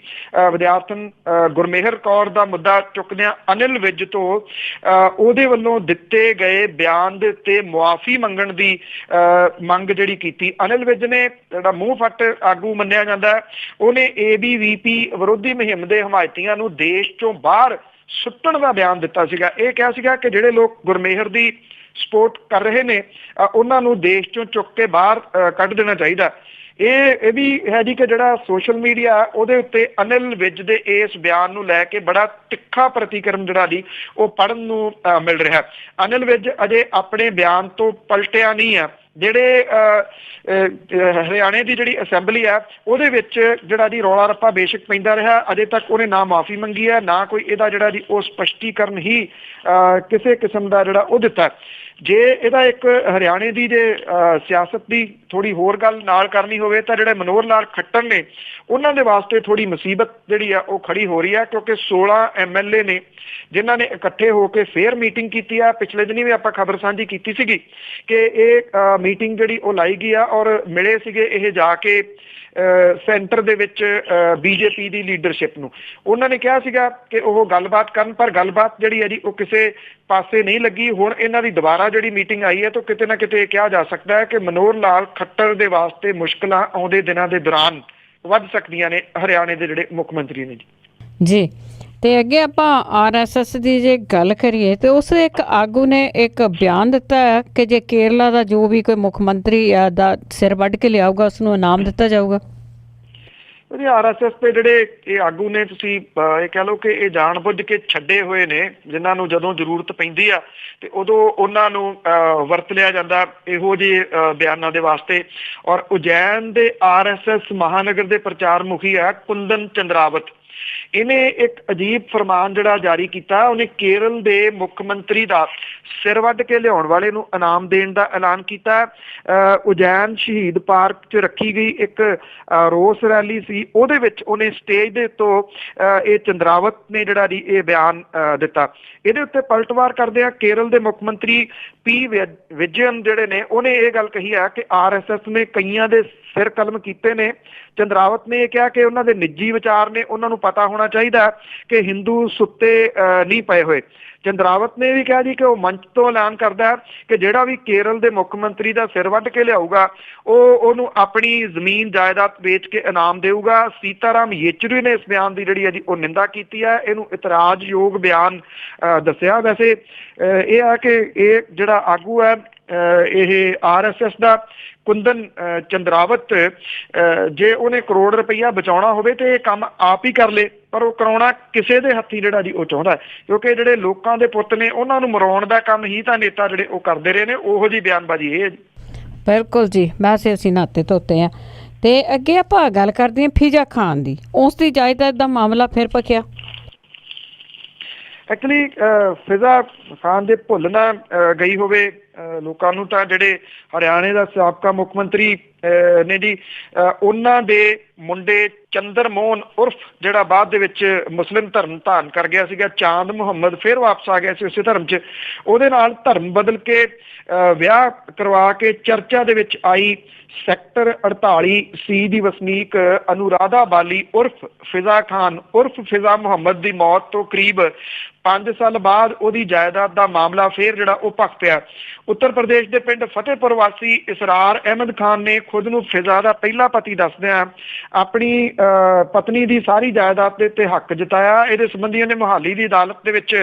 ਵਿਦਿਆਰਥਣ ਗੁਰਮੇਹਰ ਕੌਰ ਦਾ ਮੁੱਦਾ ਚੁੱਕਦਿਆਂ ਅਨਿਲ ਵਿਜ ਤੋਂ ਉਹਦੇ ਵੱਲੋਂ ਦਿੱਤੇ ਗਏ ਬਿਆਨ ਦੇ ਉੱਤੇ ਮੁਆਫੀ ਮੰਗਣ ਦੀ ਮੰਗ ਜਿਹੜੀ ਕੀਤੀ। ਅਨਿਲ ਵਿਜ ਨੇ ਜਿਹੜਾ ਮੂੰਹ ਫੱਟ ਆਗੂ ਮੰਨਿਆ ਜਾਂਦਾ, ਉਹਨੇ ABVP ਵਿਰੋਧੀ ਮੁਹਿੰਮ ਦੇ ਹਮਾਇਤੀਆਂ ਨੂੰ ਦੇਸ਼ ਚੋਂ ਬਾਹਰ ਸੁੱਟਣ ਦਾ ਬਿਆਨ ਦਿੱਤਾ ਸੀਗਾ। ਇਹ ਕਿਹਾ ਸੀਗਾ ਕਿ ਜਿਹੜੇ ਲੋਕ ਗੁਰਮੇਹਰ ਦੀ ਸਪੋਰਟ ਕਰ ਰਹੇ ਨੇ ਉਹਨਾਂ ਨੂੰ ਦੇਸ਼ ਚੋਂ ਚੁੱਕ ਕੇ ਬਾਹਰ ਕੱਢ ਦੇਣਾ ਚਾਹੀਦਾ। ਇਹ ਵੀ ਹੈ ਜੀ ਕਿ ਜਿਹੜਾ ਸੋਸ਼ਲ ਮੀਡੀਆ ਉਹਦੇ ਉੱਤੇ ਅਨਿਲ ਵਿਜ ਦੇ ਇਸ ਬਿਆਨ ਨੂੰ ਲੈ ਕੇ ਬੜਾ ਤਿੱਖਾ ਪ੍ਰਤੀਕਰਮ ਜਿਹੜਾ ਜੀ ਉਹ ਪੜ੍ਹਨ ਨੂੰ ਮਿਲ ਰਿਹਾ। ਅਨਿਲ ਵਿਜ ਅਜੇ ਆਪਣੇ ਬਿਆਨ ਤੋਂ ਪਲਟਿਆ ਨਹੀਂ ਆ। ਜਿਹੜੇ ਹਰਿਆਣੇ ਦੀ ਜਿਹੜੀ ਅਸੈਂਬਲੀ ਆ ਉਹਦੇ ਵਿੱਚ ਜਿਹੜਾ ਜੀ ਰੌਲਾ ਰੱਪਾ ਬੇਸ਼ੱਕ ਪੈਂਦਾ ਰਿਹਾ, ਅਜੇ ਤੱਕ ਉਹਨੇ ਨਾ ਮਾਫੀ ਮੰਗੀ ਹੈ ਨਾ ਕੋਈ ਇਹਦਾ ਜਿਹੜਾ ਜੀ ਉਹ ਸਪਸ਼ਟੀਕਰਨ ਹੀ ਕਿਸੇ ਕਿਸਮ ਦਾ ਜਿਹੜਾ ਉਹ ਦਿੱਤਾ। ਜੇ ਇਹਦਾ ਇੱਕ ਹਰਿਆਣੇ ਦੀ ਜੇ ਸਿਆਸਤ ਦੀ ਥੋੜੀ ਹੋਰ ਗੱਲ ਨਾਲ ਕਰਨੀ ਹੋਵੇ ਤਾਂ ਜਿਹੜੇ ਮਨੋਹਰ ਲਾਲ ਖੱਟਰ ਨੇ ਉਹਨਾਂ ਦੇ ਵਾਸਤੇ ਥੋੜੀ ਮੁਸੀਬਤ ਜਿਹੜੀ ਆ ਉਹ ਖੜੀ ਹੋ ਰਹੀ ਆ, ਕਿਉਂਕਿ 16 MLA ਨੇ ਜਿਨ੍ਹਾਂ ਨੇ ਇਕੱਠੇ ਹੋ ਕੇ ਫੇਰ ਮੀਟਿੰਗ ਕੀਤੀ ਆ। ਪਿਛਲੇ ਦਿਨੀ ਵੀ ਆਪਾਂ ਖਬਰ ਸਾਂਝੀ ਕੀਤੀ ਸੀਗੀ ਕਿ ਇਹ ਮੀਟਿੰਗ ਜਿਹੜੀ ਉਹ ਲਾਈ ਗਈ ਆ ਔਰ ਮਿਲੇ ਸੀਗੇ ਇਹ ਜਾ ਕੇ ਸੈਂਟਰ ਦੇ ਵਿੱਚ BJP ਦੀ ਲੀਡਰਸ਼ਿਪ ਨੂੰ। ਉਹਨਾਂ ਨੇ ਕਿਹਾ ਸੀਗਾ ਕਿ ਉਹ ਗੱਲਬਾਤ ਕਰਨ, ਪਰ ਗੱਲਬਾਤ ਜਿਹੜੀ ਹੈ ਜੀ ਉਹ ਕਿਸੇ ਪਾਸੇ ਨਹੀਂ ਲੱਗੀ। ਹੁਣ ਇਹਨਾਂ ਦੀ ਦੁਬਾਰਾ ਜਿਹੜੀ ਮੀਟਿੰਗ ਆਈ ਹੈ ਤਾਂ ਕਿਤੇ ਨਾ ਕਿਤੇ ਕਿਹਾ ਜਾ ਸਕਦਾ ਹੈ ਕਿ ਮਨੋਹਰ ਲਾਲ ਖੱਟਰ ਦੇ ਵਾਸਤੇ ਮੁਸ਼ਕਲਾਂ ਆਉਂਦੇ ਦਿਨਾਂ ਦੇ ਦੌਰਾਨ ਵੱਧ ਸਕਦੀਆਂ ਨੇ ਹਰਿਆਣੇ ਦੇ ਜਿਹੜੇ ਮੁੱਖ ਮੰਤਰੀ ਨੇ ਜੀ। ਤੇ ਅੱਗੇ ਆਪਾਂ RSS ਦੀ ਜੇ ਗੱਲ ਕਰੀਏ ਤੇ ਉਸ ਇੱਕ ਆਗੂ ਨੇ ਇੱਕ ਬਿਆਨ ਦਿੱਤਾ ਹੈ ਕਿ ਜੇ ਕੇਰਲਾ ਦਾ ਜੋ ਵੀ ਕੋਈ ਮੁੱਖ ਮੰਤਰੀ ਦਾ ਸਿਰ ਵੱਢ ਕੇ ਲਿਆਊਗਾ ਉਸਨੂੰ ਇਨਾਮ ਦਿੱਤਾ ਜਾਊਗਾ। RSS ਤੇ ਜਿਹੜੇ ਇਹ ਆਗੂ ਨੇ ਤੁਸੀਂ ਇਹ ਕਹਿ ਲਓ ਕਿ ਇਹ ਜਾਣ ਬੁੱਝ ਕੇ ਛੱਡੇ ਹੋਏ ਨੇ, ਜਿਨ੍ਹਾਂ ਨੂੰ ਜਦੋਂ ਜ਼ਰੂਰਤ ਪੈਂਦੀ ਆ ਤੇ ਉਦੋਂ ਉਹਨਾਂ ਨੂੰ ਵਰਤ ਲਿਆ ਜਾਂਦਾ ਇਹੋ ਜਿਹੇ ਬਿਆਨਾਂ ਦੇ ਵਾਸਤੇ। ਔਰ ਉਜੈਨ ਦੇ RSS ਮਹਾਨਗਰ ਦੇ ਪ੍ਰਚਾਰ ਮੁਖੀ ਹੈ ਕੁੰਦਨ ਚੰਦਰਾਵਤ। ਇਹਨੇ ਇੱਕ ਅਜੀਬ ਫਰਮਾਨ ਜਿਹੜਾ ਜਾਰੀ ਕੀਤਾ। ਉਹਨੇ ਕੇਰਲ ਦੇ ਮੁੱਖ ਮੰਤਰੀ ਦਾ ਸਿਰ ਵੱਢ ਕੇ ਲਿਆਉਣ ਵਾਲੇ ਨੂੰ ਇਨਾਮ ਦੇਣ ਦਾ ਐਲਾਨ ਕੀਤਾ। ਉਜੈਨ ਸ਼ਹੀਦ ਪਾਰਕ 'ਚ ਰੱਖੀ ਗਈ ਇੱਕ ਰੋਸ ਰੈਲੀ ਸੀ, ਉਹਦੇ ਵਿੱਚ ਉਹਨੇ ਸਟੇਜ ਦੇ ਉੱਤੋਂ ਇਹ ਚੰਦਰਾਵਤ ਨੇ ਜਿਹੜਾ ਜੀ ਇਹ ਬਿਆਨ ਦਿੱਤਾ। ਇਹਦੇ ਉੱਤੇ ਪਲਟਵਾਰ ਕਰਦੇ ਆ ਕੇਰਲ ਦੇ ਮੁੱਖ ਮੰਤਰੀ ਪੀ ਵਿਜਯਨ ਜਿਹੜੇ ਨੇ ਉਹਨੇ ਇਹ ਗੱਲ ਕਹੀ ਹੈ ਕਿ RSS ਨੇ ਕਈਆਂ ਦੇ ਸਿਰ ਕਲਮ ਕੀਤੇ ਨੇ। ਚੰਦਰਾਵਤ ਨੇ ਇਹ ਕਿਹਾ ਕਿ ਉਹਨਾਂ ਦੇ ਨਿੱਜੀ ਵਿਚਾਰ ਨੇ, ਉਹਨਾਂ ਨੂੰ ਪਤਾ ਹੋਣਾ ਚਾਹੀਦਾ ਕਿ ਹਿੰਦੂ ਸੁੱਤੇ ਨਹੀਂ ਪਏ ਹੋਏ। ਚੰਦਰਾਵਤ ਨੇ ਵੀ ਕਿਹਾ ਜੀ ਕਿ ਉਹ ਮੰਚ ਤੋਂ ਐਲਾਨ ਕਰਦਾ ਹੈ ਕਿ ਜਿਹੜਾ ਵੀ ਕੇਰਲ ਦੇ ਮੁੱਖ ਮੰਤਰੀ ਦਾ ਸਿਰ ਵੱਢ ਕੇ ਲਿਆਊਗਾ ਉਹਨੂੰ ਆਪਣੀ ਜ਼ਮੀਨ ਜਾਇਦਾਦ ਵੇਚ ਕੇ ਇਨਾਮ ਦੇਊਗਾ। ਸੀਤਾਰਾਮ ਯੇਚੁਰੀ ਨੇ ਇਸ ਬਿਆਨ ਦੀ ਜਿਹੜੀ ਹੈ ਜੀ ਉਹ ਨਿੰਦਾ ਕੀਤੀ ਹੈ, ਇਹਨੂੰ ਇਤਰਾਜ਼ਯੋਗ ਬਿਆਨ ਦੱਸਿਆ। ਵੈਸੇ ਇਹ ਹੈ ਕਿ ਇਹ ਜਿਹੜਾ ਆਗੂ ਹੈ ਇਹ RSS ਦਾ ਕੁੰਦਨ ਚੰਦਰਾਵਤ, ਜੇ ਉਹਨੇ ਕਰੋੜ ਰੁਪਈਆ ਬਚਾਉਣਾ ਹੋਵੇ ਤੇ ਇਹ ਕੰਮ ਆਪ ਹੀ ਕਰ ਲੇ, ਪਰ ਉਹ ਕਰਾਉਣਾ ਕਿਸੇ ਦੇ ਹੱਥੀ ਜਿਹੜਾ ਜੀ ਉਹ ਚਾਹੁੰਦਾ, ਕਿਉਂਕਿ ਜਿਹੜੇ ਲੋਕਾਂ ਦੇ ਪੁੱਤ ਨੇ ਉਹਨਾਂ ਨੂੰ ਮਰਾਉਣ ਦਾ ਕੰਮ ਹੀ ਤਾਂ ਨੇਤਾ ਜਿਹੜੇ ਉਹ ਕਰਦੇ ਰਹੇ ਨੇ। ਉਹੋ ਜਿਹੀ ਬਿਆਨਬਾਜ਼ੀ ਇਹ। ਬਿਲਕੁਲ ਜੀ, ਵੈਸੇ ਅਸੀਂ ਨਾਤੇ ਧੋਤੇ ਆ। ਤੇ ਅੱਗੇ ਆਪਾਂ ਗੱਲ ਕਰਦੇ ਹਾਂ ਫਿਜ਼ਾ ਖਾਨ ਦੀ। ਉਸ ਦੀ ਜਾਇਦਾਦ ਦਾ ਮਾਮਲਾ ਫਿਰ ਭਖਿਆ। ਐਕਚੁਅਲੀ ਫਿਜ਼ਾ ਖਾਨ ਦੇ ਭੁੱਲ ਨਾ ਗਈ ਹੋਵੇ ਲੋਕਾਂ ਨੂੰ ਤਾਂ ਜਿਹੜੇ ਹਰਿਆਣੇ ਦਾ ਸਾਬਕਾ ਮੁੱਖ ਮੰਤਰੀ ਨੇ ਜੀ, ਉਹਨਾਂ ਦੇ ਮੁੰਡੇ ਚੰਦਰ ਮੋਹਨ ਉਰਫ ਜਿਹੜਾ ਬਾਅਦ ਦੇ ਵਿੱਚ ਮੁਸਲਿਮ ਧਰਮ ਧਾਰਨ ਕਰ ਗਿਆ ਸੀਗਾ, ਚਾਂਦ ਮੁਹੰਮਦ ਫਿਰ ਵਾਪਸ ਆ ਗਿਆ ਸੀ ਉਸੇ ਧਰਮ 'ਚ, ਉਹਦੇ ਨਾਲ ਧਰਮ ਬਦਲ ਕੇ ਵਿਆਹ ਕਰਵਾ ਕੇ ਚਰਚਾ ਦੇ ਵਿੱਚ ਆਈ ਸੈਕਟਰ 48C ਦੀ ਵਸਨੀਕ ਅਨੁਰਾਧਾ ਬਾਲੀ ਉਰਫ ਫਿਜ਼ਾ ਖਾਨ ਉਰਫ ਫਿਜ਼ਾ ਮੁਹੰਮਦ ਦੀ ਮੌਤ ਤੋਂ ਕਰੀਬ 5 ਸਾਲ ਬਾਅਦ ਉਹਦੀ ਜਾਇਦਾਦ ਦਾ ਮਾਮਲਾ ਫੇਰ ਜਿਹੜਾ ਉਹ ਭਖ ਪਿਆ। ਉੱਤਰ ਪ੍ਰਦੇਸ਼ ਦੇ ਪਿੰਡ ਫਤਿਹਪੁਰ ਵਾਸੀ ਇਸਰਾਰ ਅਹਿਮਦ ਖਾਨ ਨੇ ਖੁਦ ਨੂੰ ਫਿਜ਼ਾ ਦਾ ਪਹਿਲਾ ਪਤੀ ਦੱਸਦਿਆਂ ਆਪਣੀ ਪਤਨੀ ਦੀ ਸਾਰੀ ਜਾਇਦਾਦ ਦੇ ਉੱਤੇ ਹੱਕ ਜਤਾਇਆ। ਇਹਦੇ ਸੰਬੰਧੀ ਉਹਨੇ ਮੁਹਾਲੀ ਦੀ ਅਦਾਲਤ ਦੇ ਵਿੱਚ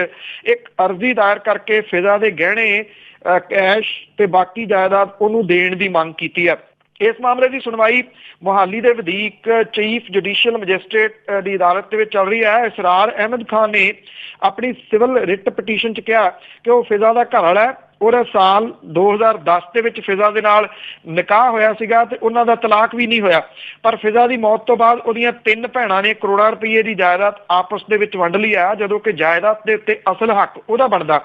ਇੱਕ ਅਰਜ਼ੀ ਦਾਇਰ ਕਰਕੇ ਫਿਜ਼ਾ ਦੇ ਗਹਿਣੇ, ਕੈਸ਼ ਤੇ ਬਾਕੀ ਜਾਇਦਾਦ ਉਹਨੂੰ ਦੇਣ ਦੀ ਮੰਗ ਕੀਤੀ ਹੈ। ਇਸ ਮਾਮਲੇ ਦੀ ਸੁਣਵਾਈ ਮੁਹਾਲੀ ਦੇ ਵਧੀਕ ਚੀਫ ਜੁਡੀਸ਼ੀਅਲ ਮੈਜਿਸਟ੍ਰੇਟ ਦੀ ਅਦਾਲਤ ਦੇ ਵਿੱਚ ਚੱਲ ਰਹੀ ਹੈ। ਇਸਰਾਰ ਅਹਿਮਦ ਖਾਨ ਨੇ ਆਪਣੀ ਸਿਵਲ ਰਿਟ ਪਟੀਸ਼ਨ 'ਚ ਕਿਹਾ ਕਿ ਉਹ ਫਿਜ਼ਾ ਦਾ ਘਰ ਵਾਲਾ ਹੈ। ਉਹਦਾ ਸਾਲ 2010 ਦੇ ਵਿੱਚ ਫਿਜ਼ਾ ਦੇ ਨਾਲ ਨਿਕਾਹ ਹੋਇਆ ਸੀਗਾ ਤੇ ਉਹਨਾਂ ਦਾ ਤਲਾਕ ਵੀ ਨਹੀਂ ਹੋਇਆ, ਪਰ ਫਿਜ਼ਾ ਦੀ ਮੌਤ ਤੋਂ ਬਾਅਦ ਉਹਦੀਆਂ 3 ਭੈਣਾਂ ਨੇ ਕਰੋੜਾਂ ਰੁਪਏ ਦੀ ਜਾਇਦਾਦ ਆਪਸ ਦੇ ਵਿੱਚ ਵੰਡ ਲਈ ਆ, ਜਦੋਂ ਕਿ ਜਾਇਦਾਦ ਦੇ ਉੱਤੇ ਅਸਲ ਹੱਕ ਉਹਦਾ ਬਣਦਾ।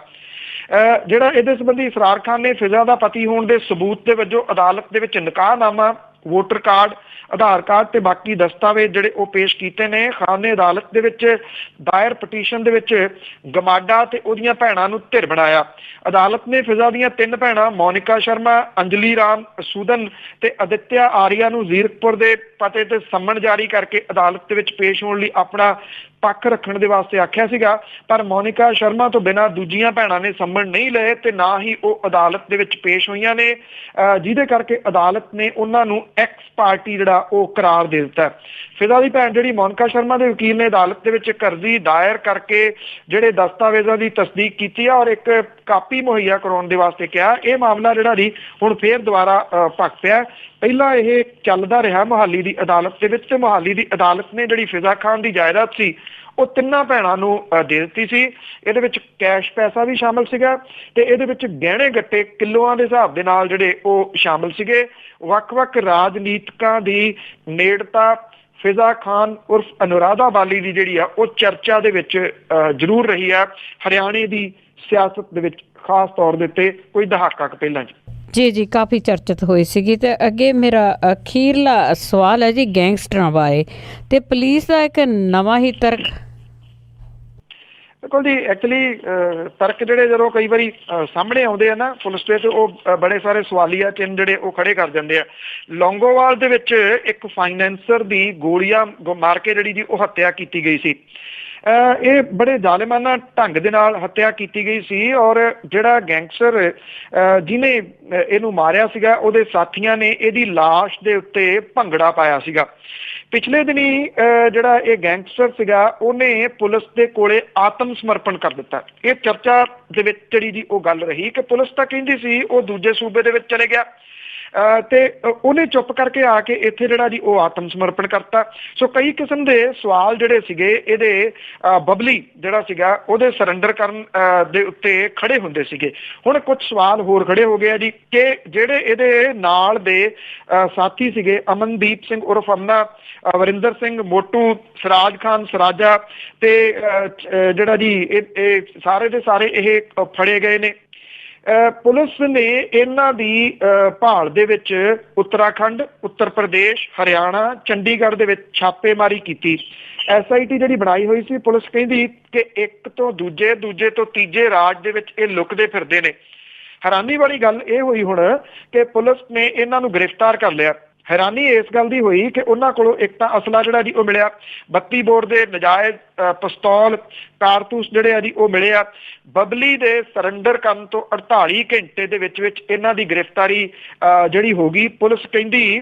ਜਿਹੜਾ ਇਹਦੇ ਸੰਬੰਧੀ ਇਸਰਾਰ ਖਾਨ ਨੇ ਫਿਜ਼ਾ ਦਾ ਪਤੀ ਹੋਣ ਦੇ ਸਬੂਤ ਦੇ ਵਜੋਂ ਅਦਾਲਤ ਦੇ ਵਿੱਚ ਨਿਕਾਹਨਾਮਾ, ਵੋਟਰ ਕਾਰਡ, ਆਧਾਰ ਕਾਰਡ ਤੇ ਬਾਕੀ ਦਸਤਾਵੇਜ਼ ਜਿਹੜੇ ਉਹ ਪੇਸ਼ ਕੀਤੇ ਨੇ। ਖਾਨ ਨੇ ਅਦਾਲਤ ਦੇ ਵਿੱਚ ਦਾਇਰ ਪਟੀਸ਼ਨ ਦੇ ਵਿੱਚ ਗਮਾਡਾ ਤੇ ਉਹਦੀਆਂ ਭੈਣਾਂ ਨੂੰ ਧਿਰ ਬਣਾਇਆ। ਅਦਾਲਤ ਨੇ ਫਿਜ਼ਾ ਦੀਆਂ 3 ਭੈਣਾਂ ਮੋਨਿਕਾ ਸ਼ਰਮਾ, ਅੰਜਲੀ ਰਾਮ ਸੂਦਨ ਤੇ ਅਦਿੱਤਿਆ ਆਰੀਆ ਨੂੰ ਜ਼ੀਰਕਪੁਰ ਦੇ ਪਤੇ ਤੇ ਸੰਮਨ ਜਾਰੀ ਕਰਕੇ ਅਦਾਲਤ ਦੇ ਵਿੱਚ ਪੇਸ਼ ਹੋਣ ਲਈ ਆਪਣਾ ਪੱਖ ਰੱਖਣ ਦੇ ਵਾਸਤੇ ਆਖਿਆ ਸੀਗਾ, ਪਰ ਮੋਨਿਕਾ ਸ਼ਰਮਾ ਤੋਂ ਬਿਨਾਂ ਦੂਜੀਆਂ ਭੈਣਾਂ ਨੇ ਸੰਮਨ ਨਹੀਂ ਲਏ ਤੇ ਨਾ ਹੀ ਉਹ ਅਦਾਲਤ ਦੇ ਵਿੱਚ ਪੇਸ਼ ਹੋਈਆਂ ਨੇ, ਜਿਹਦੇ ਕਰਕੇ ਅਦਾਲਤ ਨੇ ਉਹਨਾਂ ਨੂੰ ਐਕਸ ਪਾਰਟੀ ਜਿਹੜਾ ਉਹ ਕਰਾਰ ਦੇ ਦਿੱਤਾ। ਫਿਜ਼ਾ ਦੀ ਭੈਣ ਜਿਹੜੀ ਮੋਨਿਕਾ ਸ਼ਰਮਾ ਦੇ ਵਕੀਲ ਨੇ ਅਦਾਲਤ ਦੇ ਵਿੱਚ ਇੱਕ ਅਰਜ਼ੀ ਦਾਇਰ ਕਰਕੇ ਜਿਹੜੇ ਦਸਤਾਵੇਜ਼ਾਂ ਦੀ ਤਸਦੀਕ ਕੀਤੀ ਆ ਔਰ ਇੱਕ ਕਾਪੀ ਮੁਹੱਈਆ ਕਰਾਉਣ ਦੇ ਵਾਸਤੇ ਕਿਹਾ। ਇਹ ਮਾਮਲਾ ਜਿਹੜਾ ਜੀ ਹੁਣ ਫੇਰ ਦੁਬਾਰਾ ਭਖ ਪਿਆ। ਪਹਿਲਾਂ ਇਹ ਚੱਲਦਾ ਰਿਹਾ ਮੁਹਾਲੀ ਦੀ ਅਦਾਲਤ ਦੇ ਵਿੱਚ ਤੇ ਮੁਹਾਲੀ ਦੀ ਅਦਾਲਤ ਨੇ ਜਿਹੜੀ ਫਿਜ਼ਾ ਖਾਨ ਦੀ ਜਾਇਦਾਦ ਸੀ ਉਹ 3 ਭੈਣਾਂ ਨੂੰ ਦੇ ਦਿੱਤੀ ਸੀ। ਇਹਦੇ ਵਿੱਚ ਕੈਸ਼ ਪੈਸਾ ਵੀ ਸ਼ਾਮਲ ਸੀਗਾ ਤੇ ਇਹਦੇ ਵਿੱਚ ਗਹਿਣੇ ਗੱਟੇ ਕਿਲੋਆਂ ਦੇ ਹਿਸਾਬ ਦੇ ਨਾਲ ਜਿਹੜੇ ਉਹ ਸ਼ਾਮਲ ਸੀਗੇ। ਵੱਖ-ਵੱਖ ਰਾਜਨੀਤਿਕਾਂ ਦੀ ਨੇੜਤਾ ਫਿਜ਼ਾ ਖਾਨ ਉਰਫ ਅਨੁਰਾਧਾ ਬਾਲੀ ਦੀ ਜਿਹੜੀ ਆ ਉਹ ਚਰਚਾ ਦੇ ਵਿੱਚ ਜ਼ਰੂਰ ਰਹੀ ਆ ਹਰਿਆਣੇ ਦੀ ਸਿਆਸਤ ਦੇ ਵਿੱਚ, ਖਾਸ ਤੌਰ ਦੇ ਉੱਤੇ ਕੋਈ ਦਹਾਕਾ ਪਹਿਲਾਂ ਜੀ ਕਾਫੀ ਚਰਚਿਤ ਹੋਈ ਸੀਗੀ। ਤੇ ਅੱਗੇ ਮੇਰਾ ਅਖੀਰਲਾ ਸਵਾਲ ਹੈ ਜੀ ਗੈਂਗਸਟਰਾਂ ਬਾਰੇ ਤੇ ਪੁਲਿਸ ਦਾ ਇੱਕ ਨਵਾਂ ਹੀ ਤਰਕ। ਬਿਲਕੁਲ ਜੀ, ਐਕਚੁਅਲੀ ਤਰਕ ਜਿਹੜੇ ਜਦੋਂ ਕਈ ਵਾਰੀ ਸਾਹਮਣੇ ਆਉਂਦੇ ਆ ਨਾ ਪੁਲਿਸ ਦੇ, ਤੇ ਉਹ ਬੜੇ ਸਾਰੇ ਸਵਾਲੀਆ ਚਿੰਨ੍ਹ ਜਿਹੜੇ ਉਹ ਖੜੇ ਕਰ ਜਾਂਦੇ ਆ। ਲੌਂਗੋਵਾਲ ਦੇ ਵਿੱਚ ਇੱਕ ਫਾਈਨੈਂਸਰ ਦੀ ਗੋਲੀਆਂ ਮਾਰ ਕੇ ਜਿਹੜੀ ਜੀ ਉਹ ਹੱਤਿਆ ਕੀਤੀ ਗਈ ਸੀ। ਇਹ ਬੜੇ ਜ਼ਾਲਿਮਾਨਾ ਢੰਗ ਦੇ ਨਾਲ ਹੱਤਿਆ ਕੀਤੀ ਗਈ ਸੀ ਔਰ ਜਿਹੜਾ ਗੈਂਗਸਟਰ ਜਿਹਨੇ ਇਹਨੂੰ ਮਾਰਿਆ ਸੀਗਾ ਉਹਦੇ ਸਾਥੀਆਂ ਨੇ ਇਹਦੀ ਲਾਸ਼ ਦੇ ਉੱਤੇ ਭੰਗੜਾ ਪਾਇਆ ਸੀਗਾ। ਪਿਛਲੇ ਦਿਨੀ ਜਿਹੜਾ ਇਹ ਗੈਂਗਸਟਰ ਸੀਗਾ ਉਹਨੇ ਪੁਲਿਸ ਦੇ ਕੋਲੇ ਆਤਮ ਸਮਰਪਣ ਕਰ ਦਿੱਤਾ। ਇਹ ਚਰਚਾ ਦੇ ਵਿੱਚ ਜਿਹੜੀ ਜੀ ਉਹ ਗੱਲ ਰਹੀ ਕਿ ਪੁਲਿਸ ਤਾਂ ਕਹਿੰਦੀ ਸੀ ਉਹ ਦੂਜੇ ਸੂਬੇ ਦੇ ਵਿੱਚ ਚਲੇ ਗਿਆ, ਤੇ ਉਹਨੇ ਚੁੱਪ ਕਰਕੇ ਆ ਕੇ ਇੱਥੇ ਜਿਹੜਾ ਜੀ ਉਹ ਆਤਮ ਸਮਰਪਣ ਕਰਤਾ। ਸੋ ਕਈ ਕਿਸਮ ਦੇ ਸਵਾਲ ਜਿਹੜੇ ਸੀਗੇ ਇਹਦੇ ਬਬਲੀ ਜਿਹੜਾ ਸੀਗਾ ਉਹਦੇ ਸਰੈਂਡਰ ਕਰਨ ਦੇ ਉੱਤੇ ਖੜੇ ਹੁੰਦੇ ਸੀਗੇ। ਹੁਣ ਕੁਝ ਸਵਾਲ ਹੋਰ ਖੜੇ ਹੋ ਗਏ ਆ ਜੀ ਕਿ ਜਿਹੜੇ ਇਹਦੇ ਨਾਲ ਦੇ ਸਾਥੀ ਸੀਗੇ, ਅਮਨਦੀਪ ਸਿੰਘ ਉਰਫ ਅੰਨਾ, ਵਰਿੰਦਰ ਸਿੰਘ ਮੋਟੂ, ਸਰਾਜ ਖਾਨ ਸਰਾਜਾ ਤੇ ਜਿਹੜਾ ਜੀ ਇਹ ਸਾਰੇ ਦੇ ਸਾਰੇ ਇਹ ਫੜੇ ਗਏ ਨੇ। ਪੁਲਿਸ ਨੇ ਇਹਨਾਂ ਦੀ ਭਾਲ ਦੇ ਵਿੱਚ ਉੱਤਰਾਖੰਡ, ਉੱਤਰ ਪ੍ਰਦੇਸ਼, ਹਰਿਆਣਾ, ਚੰਡੀਗੜ੍ਹ ਦੇ ਵਿੱਚ ਛਾਪੇਮਾਰੀ ਕੀਤੀ। SIT ਜਿਹੜੀ ਬਣਾਈ ਹੋਈ ਸੀ, ਪੁਲਿਸ ਕਹਿੰਦੀ ਕਿ ਇੱਕ ਤੋਂ ਦੂਜੇ ਤੋਂ ਤੀਜੇ ਰਾਜ ਦੇ ਵਿੱਚ ਇਹ ਲੁਕਦੇ ਫਿਰਦੇ ਨੇ। ਹੈਰਾਨੀ ਵਾਲੀ ਗੱਲ ਇਹ ਹੋਈ ਹੁਣ ਕਿ ਪੁਲਿਸ ਨੇ ਇਹਨਾਂ ਨੂੰ ਗ੍ਰਿਫਤਾਰ ਕਰ ਲਿਆ। ਹੈਰਾਨੀ ਇਸ ਗੱਲ ਦੀ ਹੋਈ ਕਿ ਉਹਨਾਂ ਕੋਲੋਂ ਇੱਕ ਤਾਂ ਅਸਲਾ ਜਿਹੜਾ ਜੀ ਉਹ ਮਿਲਿਆ, 32 ਬੋਰ ਦੇ ਨਜਾਇਜ਼ ਪਿਸਤੌਲ, ਕਾਰਤੂਸ ਜਿਹੜੇ ਆ ਜੀ ਉਹ ਮਿਲੇ ਆ। ਬਬਲੀ ਦੇ ਸਰੈਂਡਰ ਕਰਨ ਤੋਂ 48 ਘੰਟੇ ਦੇ ਵਿੱਚ ਇਹਨਾਂ ਦੀ ਗ੍ਰਿਫਤਾਰੀ ਜਿਹੜੀ ਹੋ ਗਈ। ਪੁਲਿਸ ਕਹਿੰਦੀ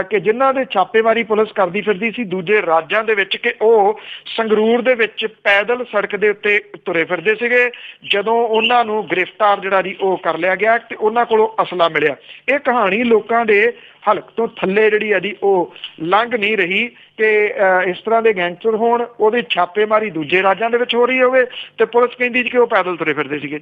ਕਿ ਜਿਨ੍ਹਾਂ ਦੇ ਛਾਪੇਮਾਰੀ ਪੁਲਿਸ ਕਰਦੀ ਫਿਰਦੀ ਸੀ ਦੂਜੇ ਰਾਜਾਂ ਦੇ ਵਿੱਚ, ਕਿ ਉਹ ਸੰਗਰੂਰ ਦੇ ਵਿੱਚ ਪੈਦਲ ਸੜਕ ਦੇ ਉੱਤੇ ਤੁਰੇ ਫਿਰਦੇ ਸੀਗੇ ਜਦੋਂ ਉਹਨਾਂ ਨੂੰ ਗ੍ਰਿਫਤਾਰ ਜਿਹੜਾ ਜੀ ਉਹ ਕਰ ਲਿਆ ਗਿਆ ਤੇ ਉਹਨਾਂ ਕੋਲੋਂ ਅਸਲਾ ਮਿਲਿਆ। ਇਹ ਕਹਾਣੀ ਲੋਕਾਂ ਦੇ ਹਲਕ ਤੋਂ ਥੱਲੇ ਜਿਹੜੀ ਆ ਜੀ ਉਹ ਲੰਘ ਨਹੀਂ ਰਹੀ ਕਿ ਇਸ ਤਰ੍ਹਾਂ ਦੇ ਗੈਂਗਸਟਰ ਹੋਣ, ਉਹਦੀ ਛਾਪੇਮਾਰੀ ਦੂਜੇ ਰਾਜਾਂ ਦੇ ਵਿੱਚ ਹੋ ਰਹੀ ਹੋਵੇ ਤੇ ਪੁਲਿਸ ਕਹਿੰਦੀ ਕਿ ਉਹ ਪੈਦਲ ਤੁਰੇ ਫਿਰਦੇ ਸੀਗੇ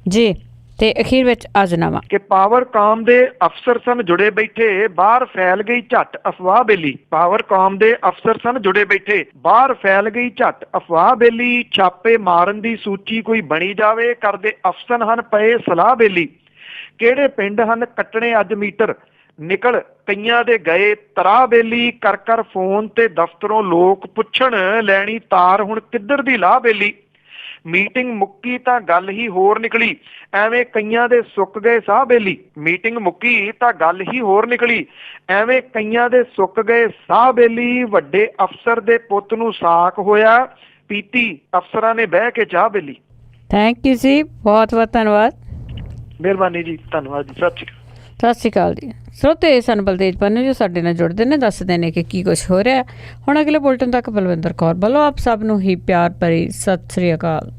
ਜੀ। ਤੇ ਅਖੀਰ ਵਿੱਚ ਅੱਜ ਨਵਾਂ ਕਿ ਪਾਵਰਕਾਮ ਦੇ ਅਫਸਰ ਸਨ ਜੁੜੇ ਬੈਠੇ, ਬਾਹਰ ਫੈਲ ਗਈ ਝੱਟ ਅਫਵਾਹ ਬੇਲੀ। ਪਾਵਰਕਾਮ ਦੇ ਅਫਸਰ ਸਨ ਜੁੜੇ ਬੈਠੇ, ਬਾਹਰ ਫੈਲ ਗਈ ਝੱਟ ਅਫਵਾਹ ਬੇਲੀ। ਛਾਪੇ ਮਾਰਨ ਦੀ ਸੂਚੀ ਕੋਈ ਬਣੀ ਜਾਵੇ, ਕਰਦੇ ਅਫਸਰ ਹਨ ਪਏ ਸਲਾਹ ਬੇਲੀ। ਕਿਹੜੇ ਪਿੰਡ ਹਨ ਕੱਟਣੇ ਅੱਜ ਮੀਟਰ, ਨਿਕਲ ਕਈਆਂ ਦੇ ਗਏ ਤਰਾਹ ਬੇਲੀ। ਕਰ ਫੋਨ ਤੇ ਦਫ਼ਤਰੋਂ ਲੋਕ ਪੁੱਛਣ, ਲੈਣੀ ਤਾਰ ਹੁਣ ਕਿੱਧਰ ਦੀ ਲਾਹ ਬੇਲੀ। ਮੀਟਿੰਗ ਮੁੱਕੀ ਤਾਂ ਗੱਲ ਹੀ ਹੋਰ ਨਿਕਲੀ, ਐਵੇਂ ਕਈਆਂ ਦੇ ਸੁੱਕ ਗਏ ਸਾਹ ਬੇਲੀ। ਮੀਟਿੰਗ ਮੁੱਕੀ ਤਾਂ ਗੱਲ ਹੀ ਹੋਰ ਨਿਕਲੀ, ਐਵੇਂ ਕਈਆਂ ਦੇ ਸੁੱਕ ਗਏ ਸਾਹ ਬੇਲੀ। ਵੱਡੇ ਅਫਸਰ ਦੇ ਪੁੱਤ ਨੂੰ ਸਾਕ ਹੋਇਆ, ਪੀਤੀ ਅਫਸਰਾਂ ਨੇ ਬਹਿ ਕੇ ਚਾਹ ਬੇਲੀ। ਥੈਂਕ ਯੂ ਜੀ, ਬਹੁਤ ਬਹੁਤ ਧੰਨਵਾਦ। ਮਿਹਰਬਾਨੀ ਜੀ, ਧੰਨਵਾਦ ਜੀ, ਸਤਿ ਸ਼੍ਰੀ ਅਕਾਲ। ਸਤਿ ਸ਼੍ਰੀ ਅਕਾਲ ਜੀ। ਸਰੋਤੇ ਸਨ ਬਲਤੇਜ ਪੰਨੂ ਜੋ ਸਾਡੇ ਨਾਲ ਜੁੜਦੇ ਨੇ, ਦੱਸਦੇ ਨੇ ਕਿ ਕੀ ਕੁਛ ਹੋ ਰਿਹਾ। ਹੁਣ ਅਗਲੇ ਬੁਲਟਨ ਤੱਕ ਬਲਵਿੰਦਰ ਕੌਰ ਵੱਲੋਂ ਆਪ ਸਭ ਨੂੰ ਹੀ ਪਿਆਰ ਭਰੀ ਸਤਿ ਸ਼੍ਰੀ ਅਕਾਲ।